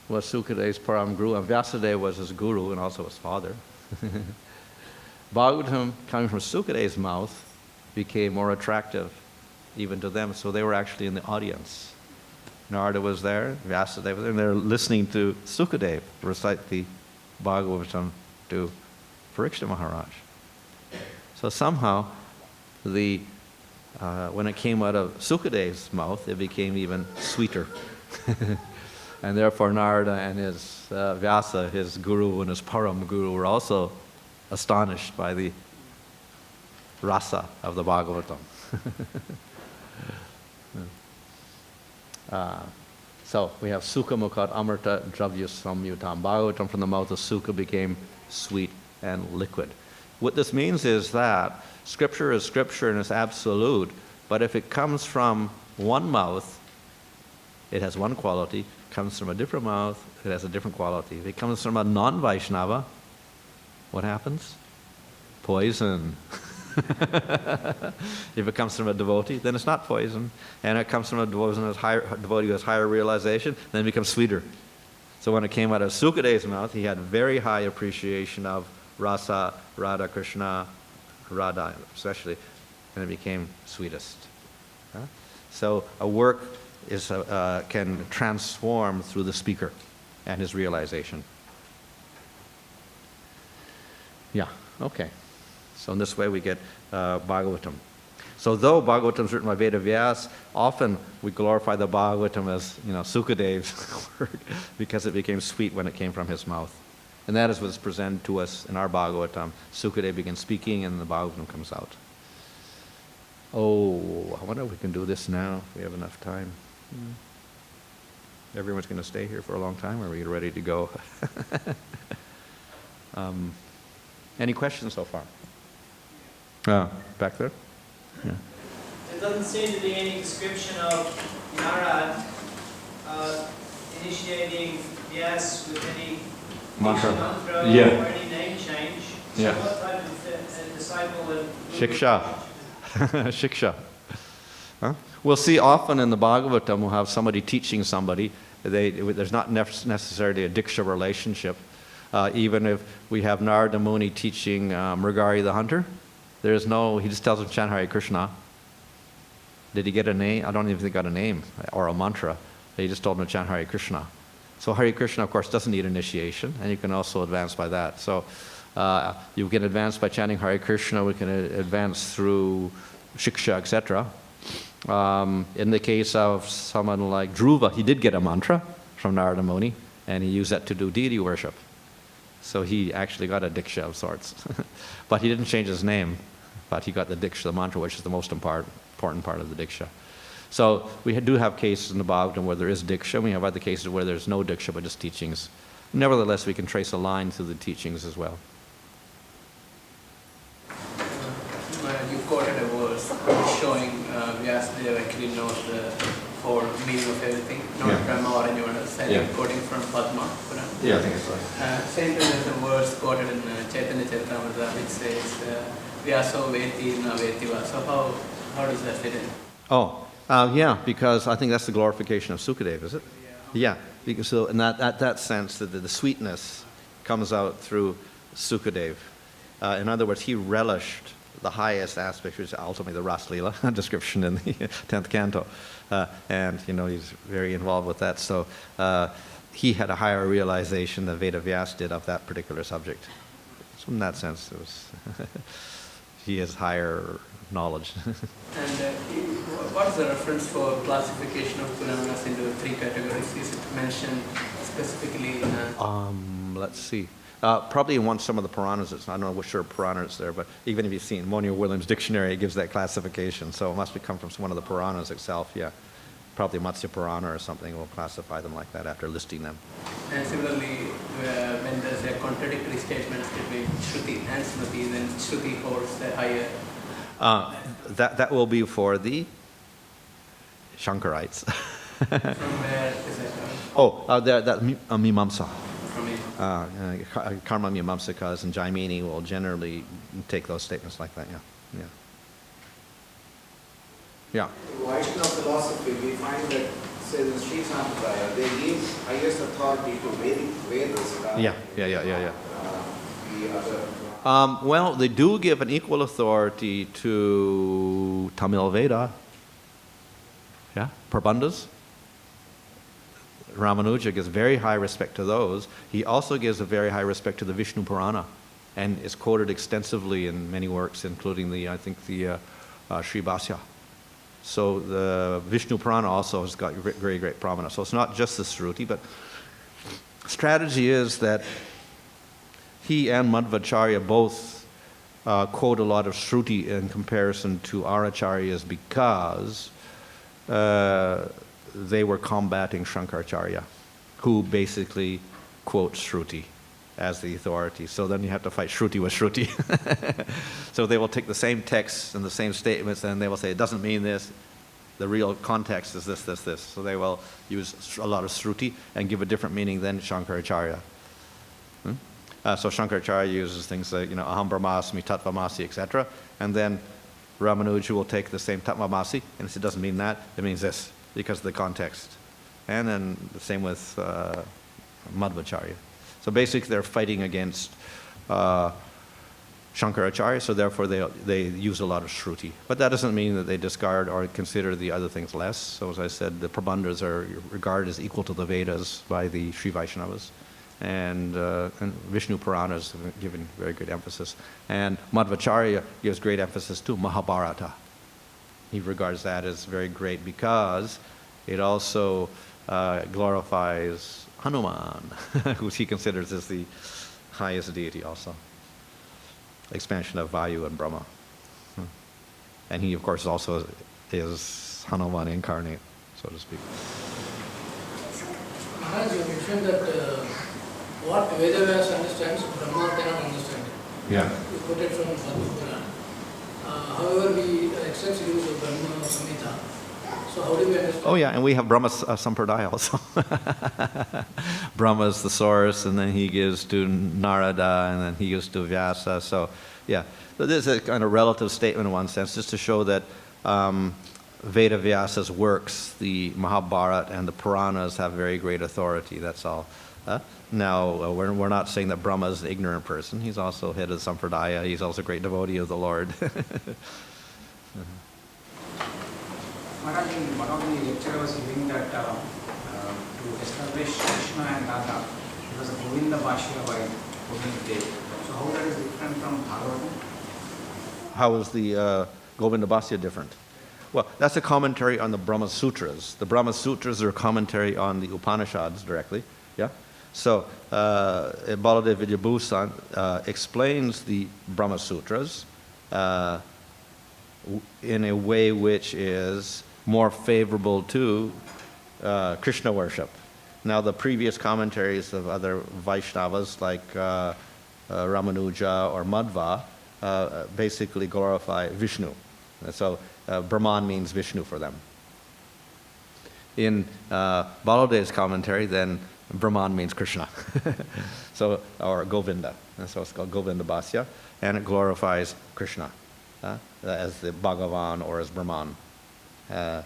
[SPEAKER 1] was Sukadeva's param guru, and Vyasadeva was his guru and also his father. Bhagavatam, coming from Sukadeva's mouth, became more attractive even to them, so they were actually in the audience. Narada was there, Vyasadeva was there, and they're listening to Sukadeva recite the Bhagavatam to Parikshit Maharaj. So somehow, when it came out of Sukadeva's mouth, it became even sweeter. And therefore Narada and his Vyasa, his guru and his param guru, were also astonished by the rasa of the Bhagavatam. So we have Sukha Mukhat Amrita Dravya Samyutam. Bhagavatam from the mouth of Sukha became sweet and liquid. What this means is that Scripture is Scripture and it's absolute, but if it comes from one mouth, it has one quality. Comes from a different mouth, it has a different quality. If it comes from a non-Vaishnava, what happens? Poison. If it comes from a devotee, then it's not poison. And it comes from a devotee who has higher realization, then it becomes sweeter. So when it came out of Sukadeva's mouth, he had very high appreciation of rasa, Radha, Krishna, Radha especially, and it became sweetest. So a work can transform through the speaker and his realization. Yeah, okay. So in this way we get Bhagavatam. So though Bhagavatam is written by Veda Vyas, often we glorify the Bhagavatam as, Sukadeva's work because it became sweet when it came from his mouth. And that is what is presented to us in our Bhagavatam. Sukadeva begins speaking and the Bhagavatam comes out. Oh, I wonder if we can do this now, if we have enough time. Everyone's going to stay here for a long time, or are we ready to go? Any questions so far? Back there? Yeah.
[SPEAKER 2] There doesn't seem to be any description of Narad initiating Vyas with any mantra or any name change. So what type of disciple would
[SPEAKER 1] Shiksha. Shiksha. Huh? We'll see often in the Bhagavatam, we'll have somebody teaching somebody. There's not necessarily a Diksha relationship. Even if we have Narada Muni teaching Mrigari the hunter, he just tells him chant Hare Krishna. Did he get a name? I don't even think he got a name or a mantra. He just told him to chant Hare Krishna. So Hare Krishna, of course, doesn't need initiation, and you can also advance by that. So you can advance by chanting Hare Krishna, we can advance through Shiksha, etc. In the case of someone like Dhruva, he did get a mantra from Narada Muni, and he used that to do deity worship. So he actually got a Diksha of sorts. But he didn't change his name, but he got the Diksha, the mantra, which is the most important part of the Diksha. So we do have cases in the Bhagavatam where there is Diksha, and we have other cases where there's no Diksha, but just teachings. Nevertheless, we can trace a line through the teachings as well.
[SPEAKER 3] You quoted a verse showing Vyasadeva actually knows the whole meaning of everything, not Brahma or anyone else. And you're quoting from Padma.
[SPEAKER 1] Yeah, I think it's right.
[SPEAKER 3] Same thing as a verse quoted in Chaitanya Charitamrita, which says, Vyaso veti na vetiva. So how does that fit in?
[SPEAKER 1] Yeah, because I think that's the glorification of Sukadeva, is it? Yeah, because so in that sense, the sweetness comes out through Sukadeva. In other words, he relished the highest aspect, which is ultimately the Ras Lila description in the 10th canto. And, he's very involved with that. So he had a higher realization than Veda Vyas did of that particular subject. So in that sense, it was he has higher knowledge.
[SPEAKER 3] And what is the reference for classification of Puranas into 3 categories? Is it mentioned specifically in...
[SPEAKER 1] Let's see. Probably in some of the Puranas. I don't know which Purana it's there, but even if you've seen Monia Williams' dictionary, it gives that classification. So it must come from one of the Puranas itself, yeah. Probably Matsya Purana or something will classify them like that after listing them.
[SPEAKER 3] And similarly, when there's a contradictory statement between Shruti and Smriti, then Shruti holds the higher...
[SPEAKER 1] That will be for the Shankarites.
[SPEAKER 3] From where is it?
[SPEAKER 1] That Mimamsa.
[SPEAKER 3] From
[SPEAKER 1] Karma Mimamsakas and Jaimini will generally take those statements like that, yeah.
[SPEAKER 4] Vaishnava philosophy, we find that say the Sri Sampradaya, they give highest authority to Vedas.
[SPEAKER 1] Yeah.
[SPEAKER 4] The other.
[SPEAKER 1] Well, they do give an equal authority to Tamil Veda. Yeah, Prabandhas. Ramanuja gives very high respect to those. He also gives a very high respect to the Vishnu Purana, and is quoted extensively in many works, including the Sri Bhashya. So the Vishnu Purana also has got very great prominence. So it's not just the Shruti, but strategy is that he and Madhvacharya both quote a lot of Shruti in comparison to our Acharyas because they were combating Shankaracharya, who basically quotes Shruti as the authority. So then you have to fight Shruti with Shruti. So they will take the same texts and the same statements and they will say, it doesn't mean this. The real context is this. So they will use a lot of Shruti and give a different meaning than Shankaracharya. So Shankaracharya uses things like, Aham Brahmasmi, Tattvamasi, etc. And then Ramanuja will take the same Tattvamasi and say, it doesn't mean that, it means this, because of the context. And then the same with Madhvacharya. So basically they're fighting against Shankaracharya, so therefore they use a lot of Shruti. But that doesn't mean that they discard or consider the other things less. So as I said, the Prabandhas are regarded as equal to the Vedas by the Sri Vaishnavas. And Vishnu Puranas have given very good emphasis. And Madhvacharya gives great emphasis to Mahabharata. He regards that as very great because it also glorifies Hanuman, who he considers as the highest deity also. Expansion of Vayu and Brahma. And he, of course, also is Hanuman incarnate, so to speak.
[SPEAKER 5] Maharaj, you mentioned that what Vedavyasa understands, Brahma cannot understand.
[SPEAKER 1] Yeah.
[SPEAKER 5] You put it from Bhagavatam. However, we extensive use of Brahma Samhita. So how do we understand?
[SPEAKER 1] Oh yeah, and we have Brahma Sampradaya also. Brahma is the source, and then he gives to Narada, and then he gives to Vyasa. So yeah, so this is a kind of relative statement in one sense, just to show that Veda Vyasa's works, the Mahabharata and the Puranas, have very great authority. That's all. Now, we're not saying that Brahma is an ignorant person. He's also head of Sampradaya. He's also a great devotee of the Lord.
[SPEAKER 6] Maharaj, in one of the lecture I was hearing that to establish Krishna and Radha, it was a Govinda Bhashya by Govinda. So how that is different from Bhagavatam?
[SPEAKER 1] How is the Govinda Bhashya different? Well, that's a commentary on the Brahma Sutras. The Brahma Sutras are a commentary on the Upanishads directly. Yeah. So Baladev Vidyabhusan explains the Brahma Sutras in a way which is more favorable to Krishna worship. Now, the previous commentaries of other Vaishnavas like Ramanuja or Madhva basically glorify Vishnu. And so Brahman means Vishnu for them. In Baladev's commentary, then Brahman means Krishna. So, or Govinda. And so it's called Govinda Bhashya, and it glorifies Krishna as the Bhagavan or as Brahman. A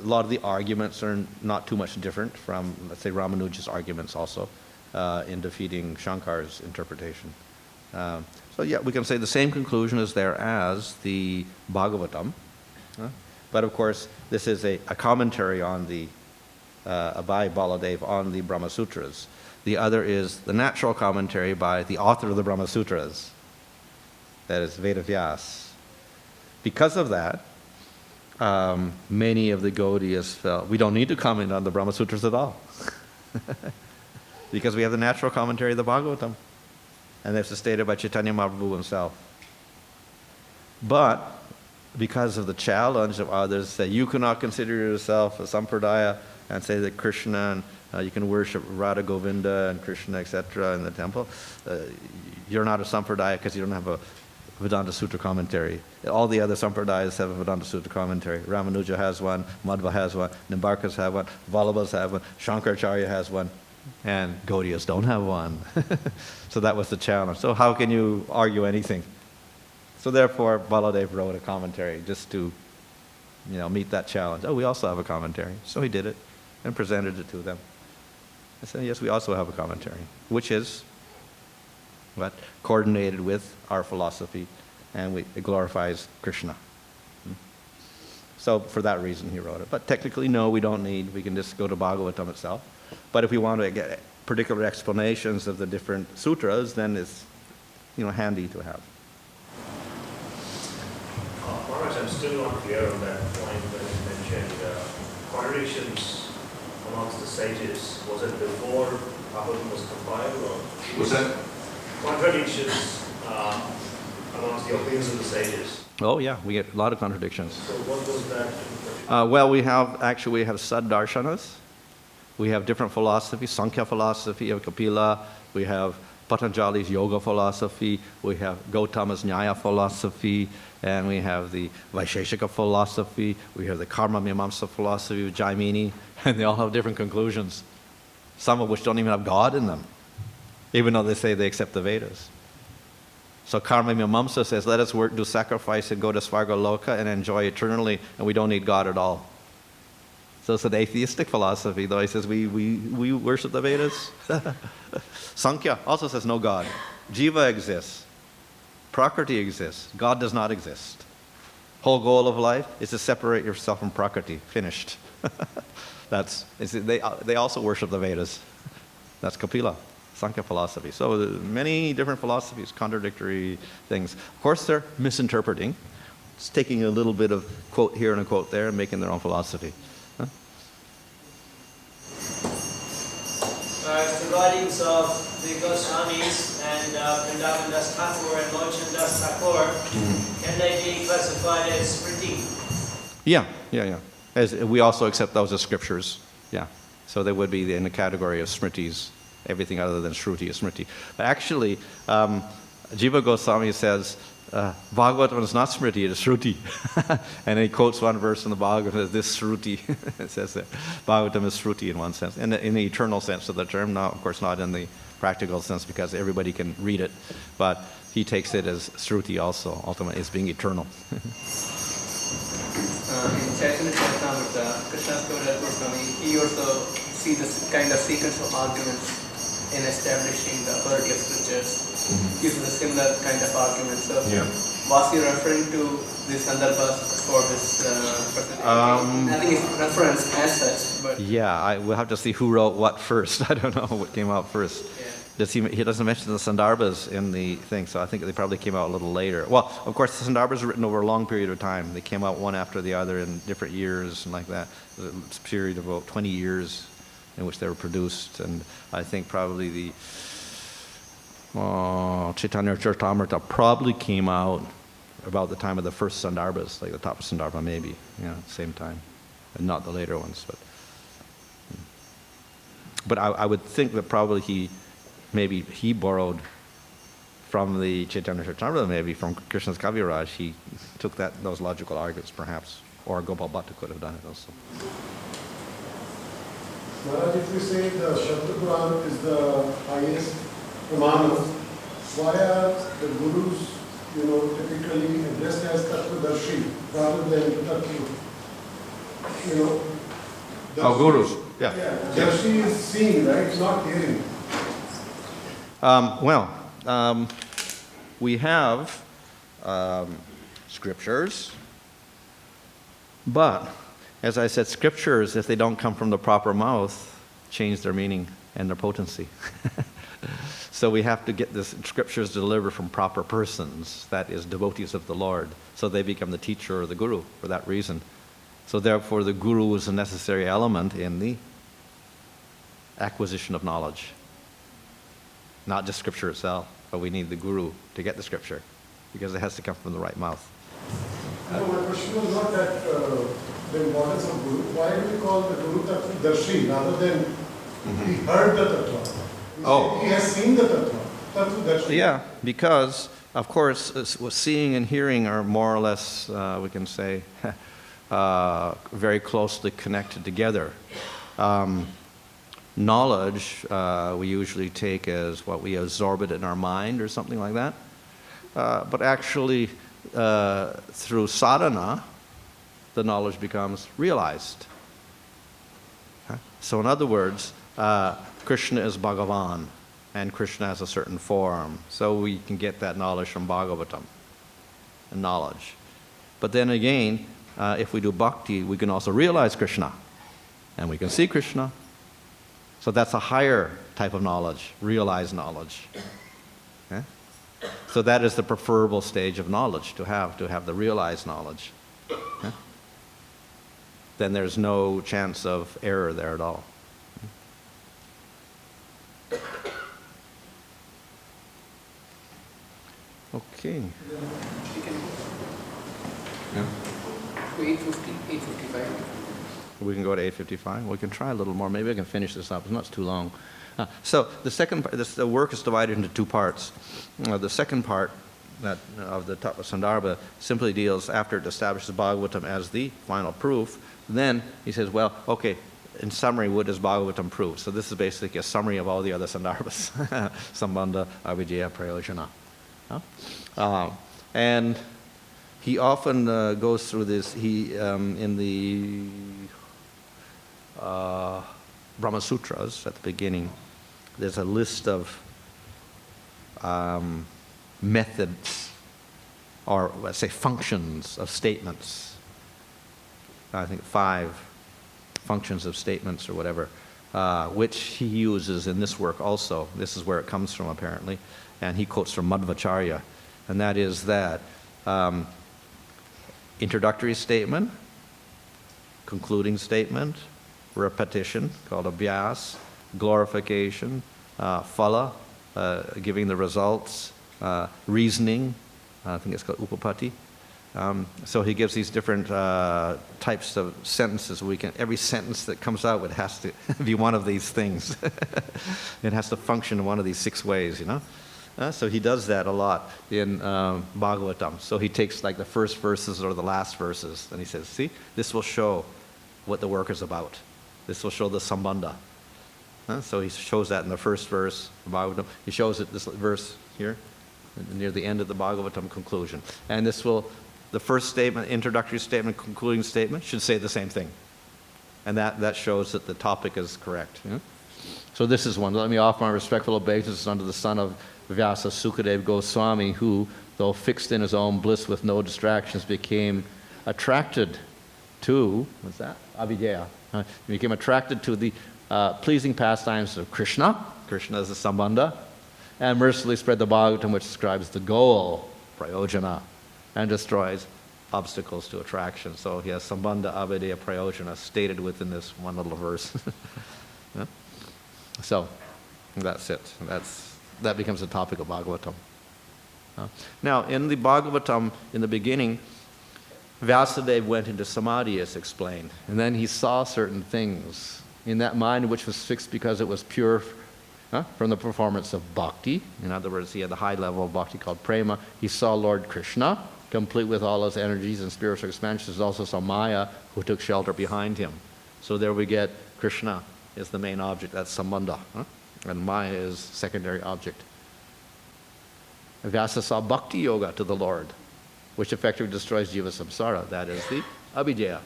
[SPEAKER 1] lot of the arguments are not too much different from, let's say, Ramanuja's arguments also in defeating Shankar's interpretation. So yeah, we can say the same conclusion is there as the Bhagavatam. But of course, this is a commentary on the, by Baladev on the Brahma Sutras. The other is the natural commentary by the author of the Brahma Sutras, that is Veda Vyas. Because of that, many of the Gaudiyas felt we don't need to comment on the Brahma Sutras at all. Because we have the natural commentary of the Bhagavatam. And that's stated by Chaitanya Mahaprabhu himself. But because of the challenge of others that you cannot consider yourself a Sampradaya and say that Krishna and you can worship Radha Govinda and Krishna, etc. in the temple, you're not a Sampradaya because you don't have a Vedanta Sutra commentary. All the other Sampradayas have a Vedanta Sutra commentary. Ramanuja has one, Madhva has one, Nimbarkas have one, Vallabhas have one, Shankaracharya has one, and Gaudiyas don't have one. So that was the challenge. So how can you argue anything? So therefore, Baladev wrote a commentary just to, meet that challenge. Oh, we also have a commentary. So he did it. and presented it to them. I said, yes, we also have a commentary, which is what? Coordinated with our philosophy, and it glorifies Krishna. So for that reason he wrote it. But technically, no, we don't need. We can just go to Bhagavatam itself. But if we want to get particular explanations of the different sutras, then it's handy to have.
[SPEAKER 7] Maharaj, I'm still not clear on that point when you mentioned contradictions amongst the sages. Was it before Bhagavatam was compiled, or
[SPEAKER 1] What's that?
[SPEAKER 7] contradictions amongst the opinions of the sages?
[SPEAKER 1] Oh yeah, we get a lot of contradictions.
[SPEAKER 7] So what was that?
[SPEAKER 1] Well, we have saddarshanas. We have different philosophies, Sankhya philosophy of Kapila. We have Patanjali's yoga philosophy. We have Gautama's Nyaya philosophy. And we have the Vaisheshika philosophy. We have the Karma Mimamsa philosophy of Jaimini. And they all have different conclusions, some of which don't even have God in them, even though they say they accept the Vedas. So Karma Mimamsa says, let us work, do sacrifice, and go to Svarga Loka and enjoy eternally, and we don't need God at all. So it's an atheistic philosophy, though. He says we worship the Vedas. Sankhya also says no God. Jiva exists. Prakriti exists. God does not exist. Whole goal of life is to separate yourself from Prakriti. Finished. They also worship the Vedas. That's Kapila, Sankhya philosophy. So many different philosophies, contradictory things. Of course, they're misinterpreting. It's taking a little bit of quote here and a quote there and making their own philosophy.
[SPEAKER 2] The writings of the Goswamis and Vrindavan Das Thakur and Lochan Das Thakur, can they be classified as Smriti?
[SPEAKER 1] Yeah. As we also accept those as scriptures. Yeah. So they would be in the category of Smritis. Everything other than Shruti is Smriti. But actually, Jiva Goswami says, Bhagavatam is not Smriti, it is Shruti. And he quotes one verse in the Bhagavatam, this Shruti. It says that Bhagavatam is Shruti in one sense, in the eternal sense of the term. Now, of course, not in the practical sense because everybody can read it. But he takes it as Shruti also, ultimately, as being eternal.
[SPEAKER 3] In Chaitanya Charitamrita, Krishna's Goswami, he also sees this kind of sequence of arguments in establishing the authority of scriptures. Uses a similar kind of argument. So, was he referring to the Sandarbhas for this presentation? I think it's reference as such, but
[SPEAKER 1] Yeah, we'll have to see who wrote what first. I don't know what came out first.
[SPEAKER 3] yeah.
[SPEAKER 1] He doesn't mention the Sandarbhas in the thing, so I think they probably came out a little later. Well, of course, the Sandarbhas were written over a long period of time. They came out one after the other in different years and like that. It was a period of about 20 years in which they were produced, and I think probably the Chaitanya Charitamrita probably came out about the time of the first Sandarbhas, like the Tattva Sandarbha maybe, same time, and not the later ones. But I would think that probably he borrowed from the Chaitanya Charitamrita, maybe from Krishna's Kaviraj. He took those logical arguments perhaps, or Gopal Bhatta could have done it also.
[SPEAKER 8] Maharaj, if we say the Shabda Quran is the highest Pramanas, why are the gurus, typically addressed as Tattvadarshi rather than Tattva?
[SPEAKER 1] Gurus, yeah.
[SPEAKER 8] Darshi is seeing, right? It's not hearing.
[SPEAKER 1] We have scriptures, but as I said, scriptures, if they don't come from the proper mouth, change their meaning and their potency. So we have to get the scriptures delivered from proper persons, that is, devotees of the Lord, so they become the teacher or the guru for that reason. So therefore, the guru is a necessary element in the acquisition of knowledge. Not just scripture itself, but we need the guru to get the scripture, because it has to come from the right mouth.
[SPEAKER 8] No, my question was not that the importance of guru. Why do we call the guru Tattvadarshi rather than he heard the Tattva? He has seen the Tattva. Tattvadarshi.
[SPEAKER 1] Yeah, because, of course, seeing and hearing are more or less, we can say, very closely connected together. Knowledge, we usually take as what we absorb it in our mind or something like that. But actually, through sadhana, the knowledge becomes realized. So in other words, Krishna is Bhagavan, and Krishna has a certain form. So we can get that knowledge from Bhagavatam, and knowledge. But then again, if we do bhakti, we can also realize Krishna, and we can see Krishna. So that's a higher type of knowledge, realized knowledge. So that is the preferable stage of knowledge to have the realized knowledge. Then there's no chance of error there at all. Okay.
[SPEAKER 3] We can
[SPEAKER 1] Yeah.
[SPEAKER 3] to 8:50, 8:55.
[SPEAKER 1] We can go to 8:55. We can try a little more. Maybe I can finish this up. It's not too long. So the second part, the work is divided into two parts. The second part of the Tattva Sandarbha simply deals, after it establishes Bhagavatam as the final proof, then he says, well, okay, in summary, what does Bhagavatam prove? So this is basically a summary of all the other Sandarbhas. Sambandha, Avidya, Prayojana. And he often goes through this. In the Brahma Sutras at the beginning, there's a list of methods, or let's say functions of statements. I think 5 functions of statements or whatever, which he uses in this work also. This is where it comes from apparently. And he quotes from Madhvacharya. And that is that introductory statement, concluding statement, repetition, called abhyas, glorification, phala, giving the results, reasoning, I think it's called upapati. So he gives these different types of sentences. Every sentence that comes out, it has to be one of these things. It has to function in one of these 6 ways, you know. So he does that a lot in Bhagavatam. So he takes like the first verses or the last verses, and he says, see, this will show what the work is about. This will show the sambandha. So he shows that in the first verse of Bhagavatam. He shows it, this verse here, near the end of the Bhagavatam conclusion. And this will, the first statement, introductory statement, concluding statement, should say the same thing. And that shows that the topic is correct. Yeah? So this is one. Let me offer my respectful obeisance unto the son of Vyasa Sukadeva Goswami, who, though fixed in his own bliss with no distractions, became attracted to, what's that? Avidya. He became attracted to the pleasing pastimes of Krishna. Krishna is the sambandha. And mercifully spread the Bhagavatam, which describes the goal, prayojana, and destroys obstacles to attraction. So he has sambandha, avidya, prayojana stated within this one little verse. Yeah? So that's it. That becomes the topic of Bhagavatam. Now, in the Bhagavatam, in the beginning, Vyasadeva went into samadhi, as explained, and then he saw certain things in that mind which was fixed because it was pure from the performance of bhakti. In other words, he had the high level of bhakti called prema. He saw Lord Krishna, complete with all his energies and spiritual expansions. He also saw Maya, who took shelter behind him. So there we get Krishna is the main object, that's sambandha. And Maya is secondary object. Vyasa saw bhakti yoga to the Lord, which effectively destroys jiva samsara. That is the abhijaya.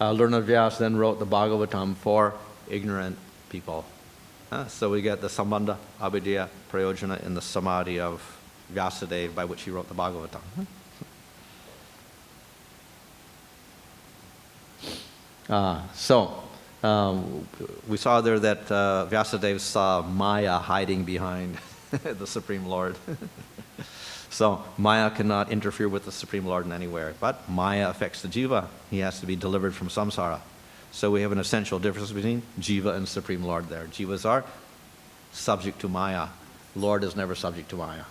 [SPEAKER 1] Learned Vyasa then wrote the Bhagavatam for ignorant people. So we get the sambandha, abhijaya, prayojana in the samadhi of Vyasadeva, by which he wrote the Bhagavatam. We saw there that Vyasadeva saw Maya hiding behind the Supreme Lord. So Maya cannot interfere with the Supreme Lord in anywhere, but Maya affects the Jiva. He has to be delivered from samsara. So we have an essential difference between Jiva and Supreme Lord there. Jivas are subject to Maya. Lord is never subject to Maya.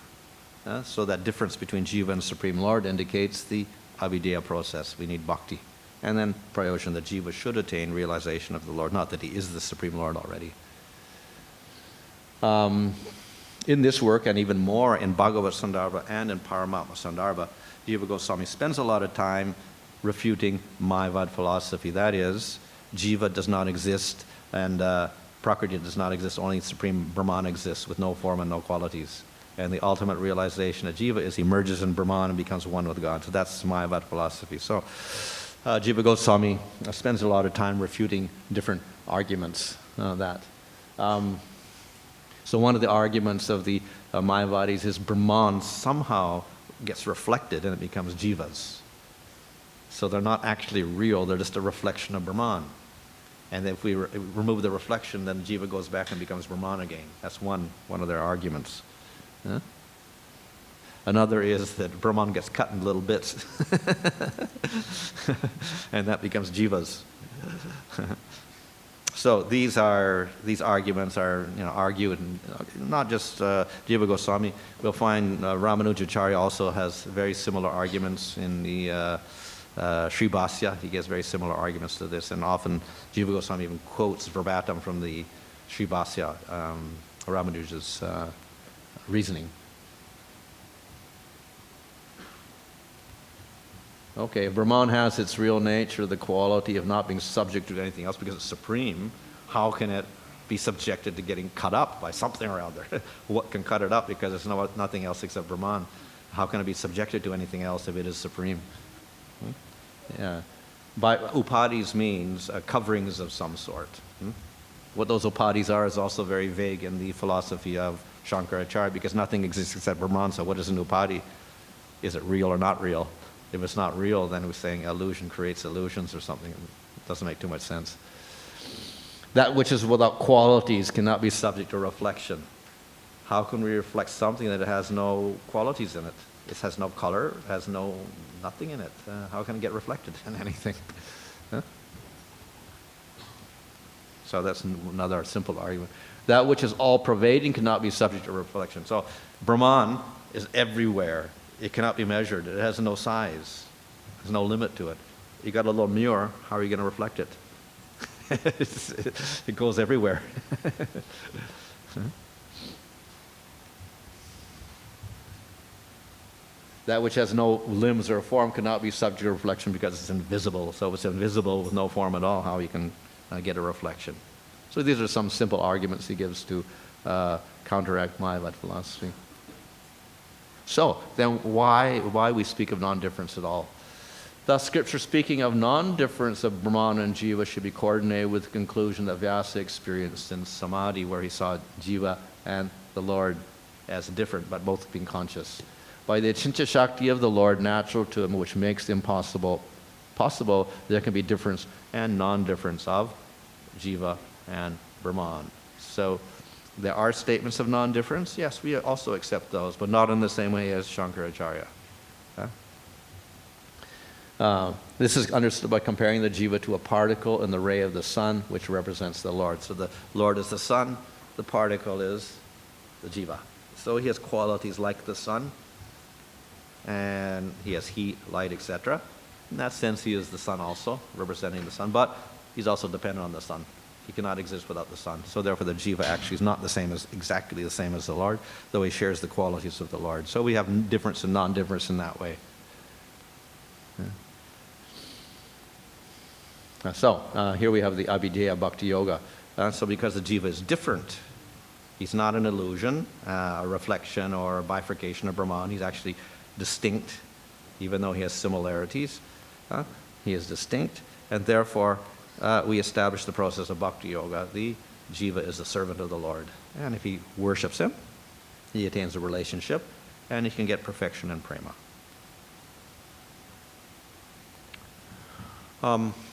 [SPEAKER 1] So that difference between Jiva and Supreme Lord indicates the avidya process. We need bhakti. And then prayojana, that Jiva should attain realization of the Lord, not that he is the Supreme Lord already. In this work, and even more in Bhagavad Sandarbha and in Paramatma Sandarbha, Jiva Goswami spends a lot of time refuting Mayavad philosophy. That is, Jiva does not exist, and Prakriti does not exist, only Supreme Brahman exists with no form and no qualities. And the ultimate realization of Jiva is he merges in Brahman and becomes one with God. So that's Mayavad philosophy. So Jiva Goswami spends a lot of time refuting different arguments that. So one of the arguments of the Mayavadis is Brahman somehow gets reflected and it becomes Jivas. So they're not actually real, they're just a reflection of Brahman. And if we remove the reflection, then Jiva goes back and becomes Brahman again. That's one of their arguments. Huh? Another is that Brahman gets cut in little bits. And that becomes Jivas. So these arguments are argued, and not just Jiva Goswami. We'll find Ramanujacharya also has very similar arguments in the Sri Bhasya. He gives very similar arguments to this, and often Jiva Goswami even quotes verbatim from the Sri Bhasya, Ramanuja's reasoning. Okay, if Brahman has its real nature, the quality of not being subject to anything else because it's supreme, how can it be subjected to getting cut up by something or other? What can cut it up because there's nothing else except Brahman? How can it be subjected to anything else if it is supreme? Yeah. By upadis means coverings of some sort. What those upadis are is also very vague in the philosophy of Shankaracharya because nothing exists except Brahman, so what is an upadi? Is it real or not real? If it's not real, then we're saying illusion creates illusions or something. It doesn't make too much sense. That which is without qualities cannot be subject to reflection. How can we reflect something that has no qualities in it? It has no color, it has nothing in it. How can it get reflected in anything? Huh? So that's another simple argument. That which is all-pervading cannot be subject to reflection. So Brahman is everywhere. It cannot be measured. It has no size. There's no limit to it. You got a little mirror, how are you going to reflect it? It goes everywhere. That which has no limbs or form cannot be subject to reflection because it's invisible. So if it's invisible with no form at all, how you can get a reflection. So these are some simple arguments he gives to counteract Mayavad philosophy. So, then why we speak of non-difference at all? Thus, Scripture speaking of non-difference of Brahman and Jiva should be coordinated with the conclusion that Vyasa experienced in Samadhi, where he saw Jiva and the Lord as different, but both being conscious. By the Achincha Shakti of the Lord, natural to him, which makes the impossible possible, there can be difference and non-difference of Jiva and Brahman. So, there are statements of non-difference. Yes, we also accept those, but not in the same way as Shankaracharya. This is understood by comparing the jiva to a particle in the ray of the sun, which represents the Lord. So the Lord is the sun, the particle is the jiva. So he has qualities like the sun, and he has heat, light, etc. In that sense, he is the sun also, representing the sun, but he's also dependent on the sun. He cannot exist without the sun. So therefore the jiva actually is not exactly the same as the Lord, though he shares the qualities of the Lord. So we have difference and non-difference in that way. Yeah. So here we have the Abhidheya Bhakti Yoga. So because the jiva is different, he's not an illusion, a reflection or a bifurcation of Brahman. He's actually distinct, even though he has similarities. He is distinct, and therefore we establish the process of Bhakti Yoga. The jiva is the servant of the Lord. And if he worships him, he attains a relationship, and he can get perfection in prema.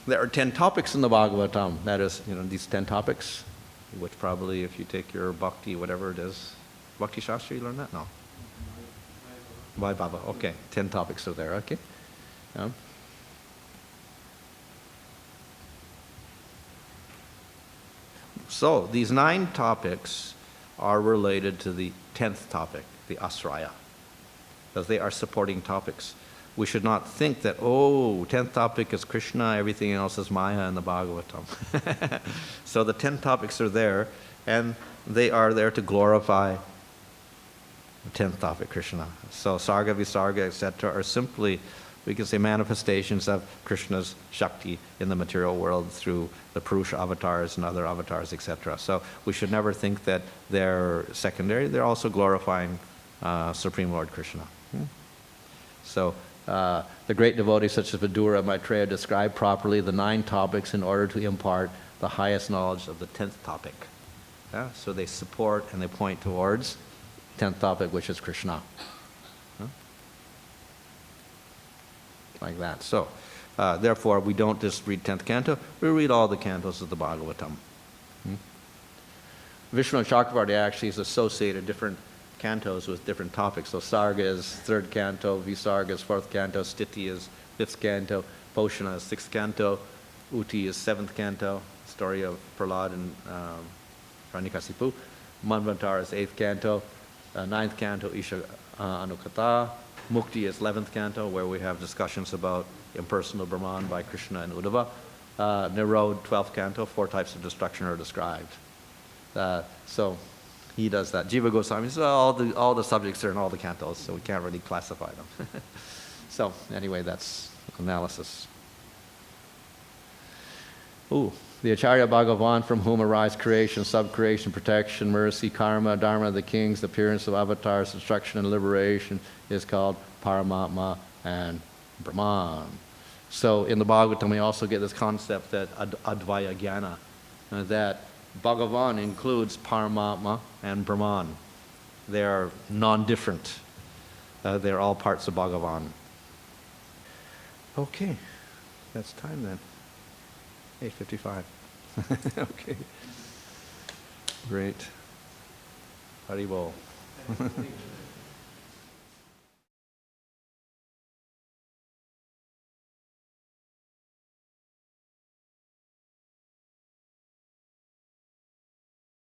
[SPEAKER 1] There are 10 topics in the Bhagavatam. That is, these 10 topics, which probably if you take your Bhakti, whatever it is, Bhakti Shastra, you learn that? No. Vaibhava. Okay, 10 topics are there, okay. So these 9 topics are related to the 10th topic, the asraya, because they are supporting topics. We should not think that, 10th topic is Krishna, everything else is Maya in the Bhagavatam. So the 10 topics are there, and they are there to glorify the 10th topic, Krishna. So Sarga, Visarga, etc. are simply, we can say, manifestations of Krishna's Shakti in the material world through the Purusha avatars and other avatars, etc. So we should never think that they're secondary. They're also glorifying Supreme Lord Krishna. So The great devotees such as Vidura, Maitreya describe properly the 9 topics in order to impart the highest knowledge of the 10th topic. Yeah? So they support and they point towards 10th topic, which is Krishna. Huh? Like that. So, therefore, we don't just read 10th canto, we read all the cantos of the Bhagavatam. Vishnu Chakravarti actually has associated different cantos with different topics. So Sarga is 3rd canto, Visarga is 4th canto, Stiti is 5th canto, Poshana is 6th canto, Uti is 7th canto, story of Prahlad and Hiranyakasipu. Manvantar is 8th canto, 9th canto, Isha Anukata. Mukti is 11th canto, where we have discussions about impersonal Brahman by Krishna and Uddhava. Nirod, 12th canto, 4 types of destruction are described. So he does that. Jiva Goswami says all the subjects are in all the cantos, so we can't really classify them. So anyway, that's analysis. The Acharya Bhagavan, from whom arise creation, subcreation, protection, mercy, karma, dharma of the kings, the appearance of avatars, destruction and liberation, is called Paramatma and Brahman. So in the Bhagavatam, we also get this concept that Advaya Jnana, that Bhagavan includes Paramatma and Brahman. They are non-different. They're all parts of Bhagavan. Okay, that's time then. 8:55. Okay. Great. Haribol.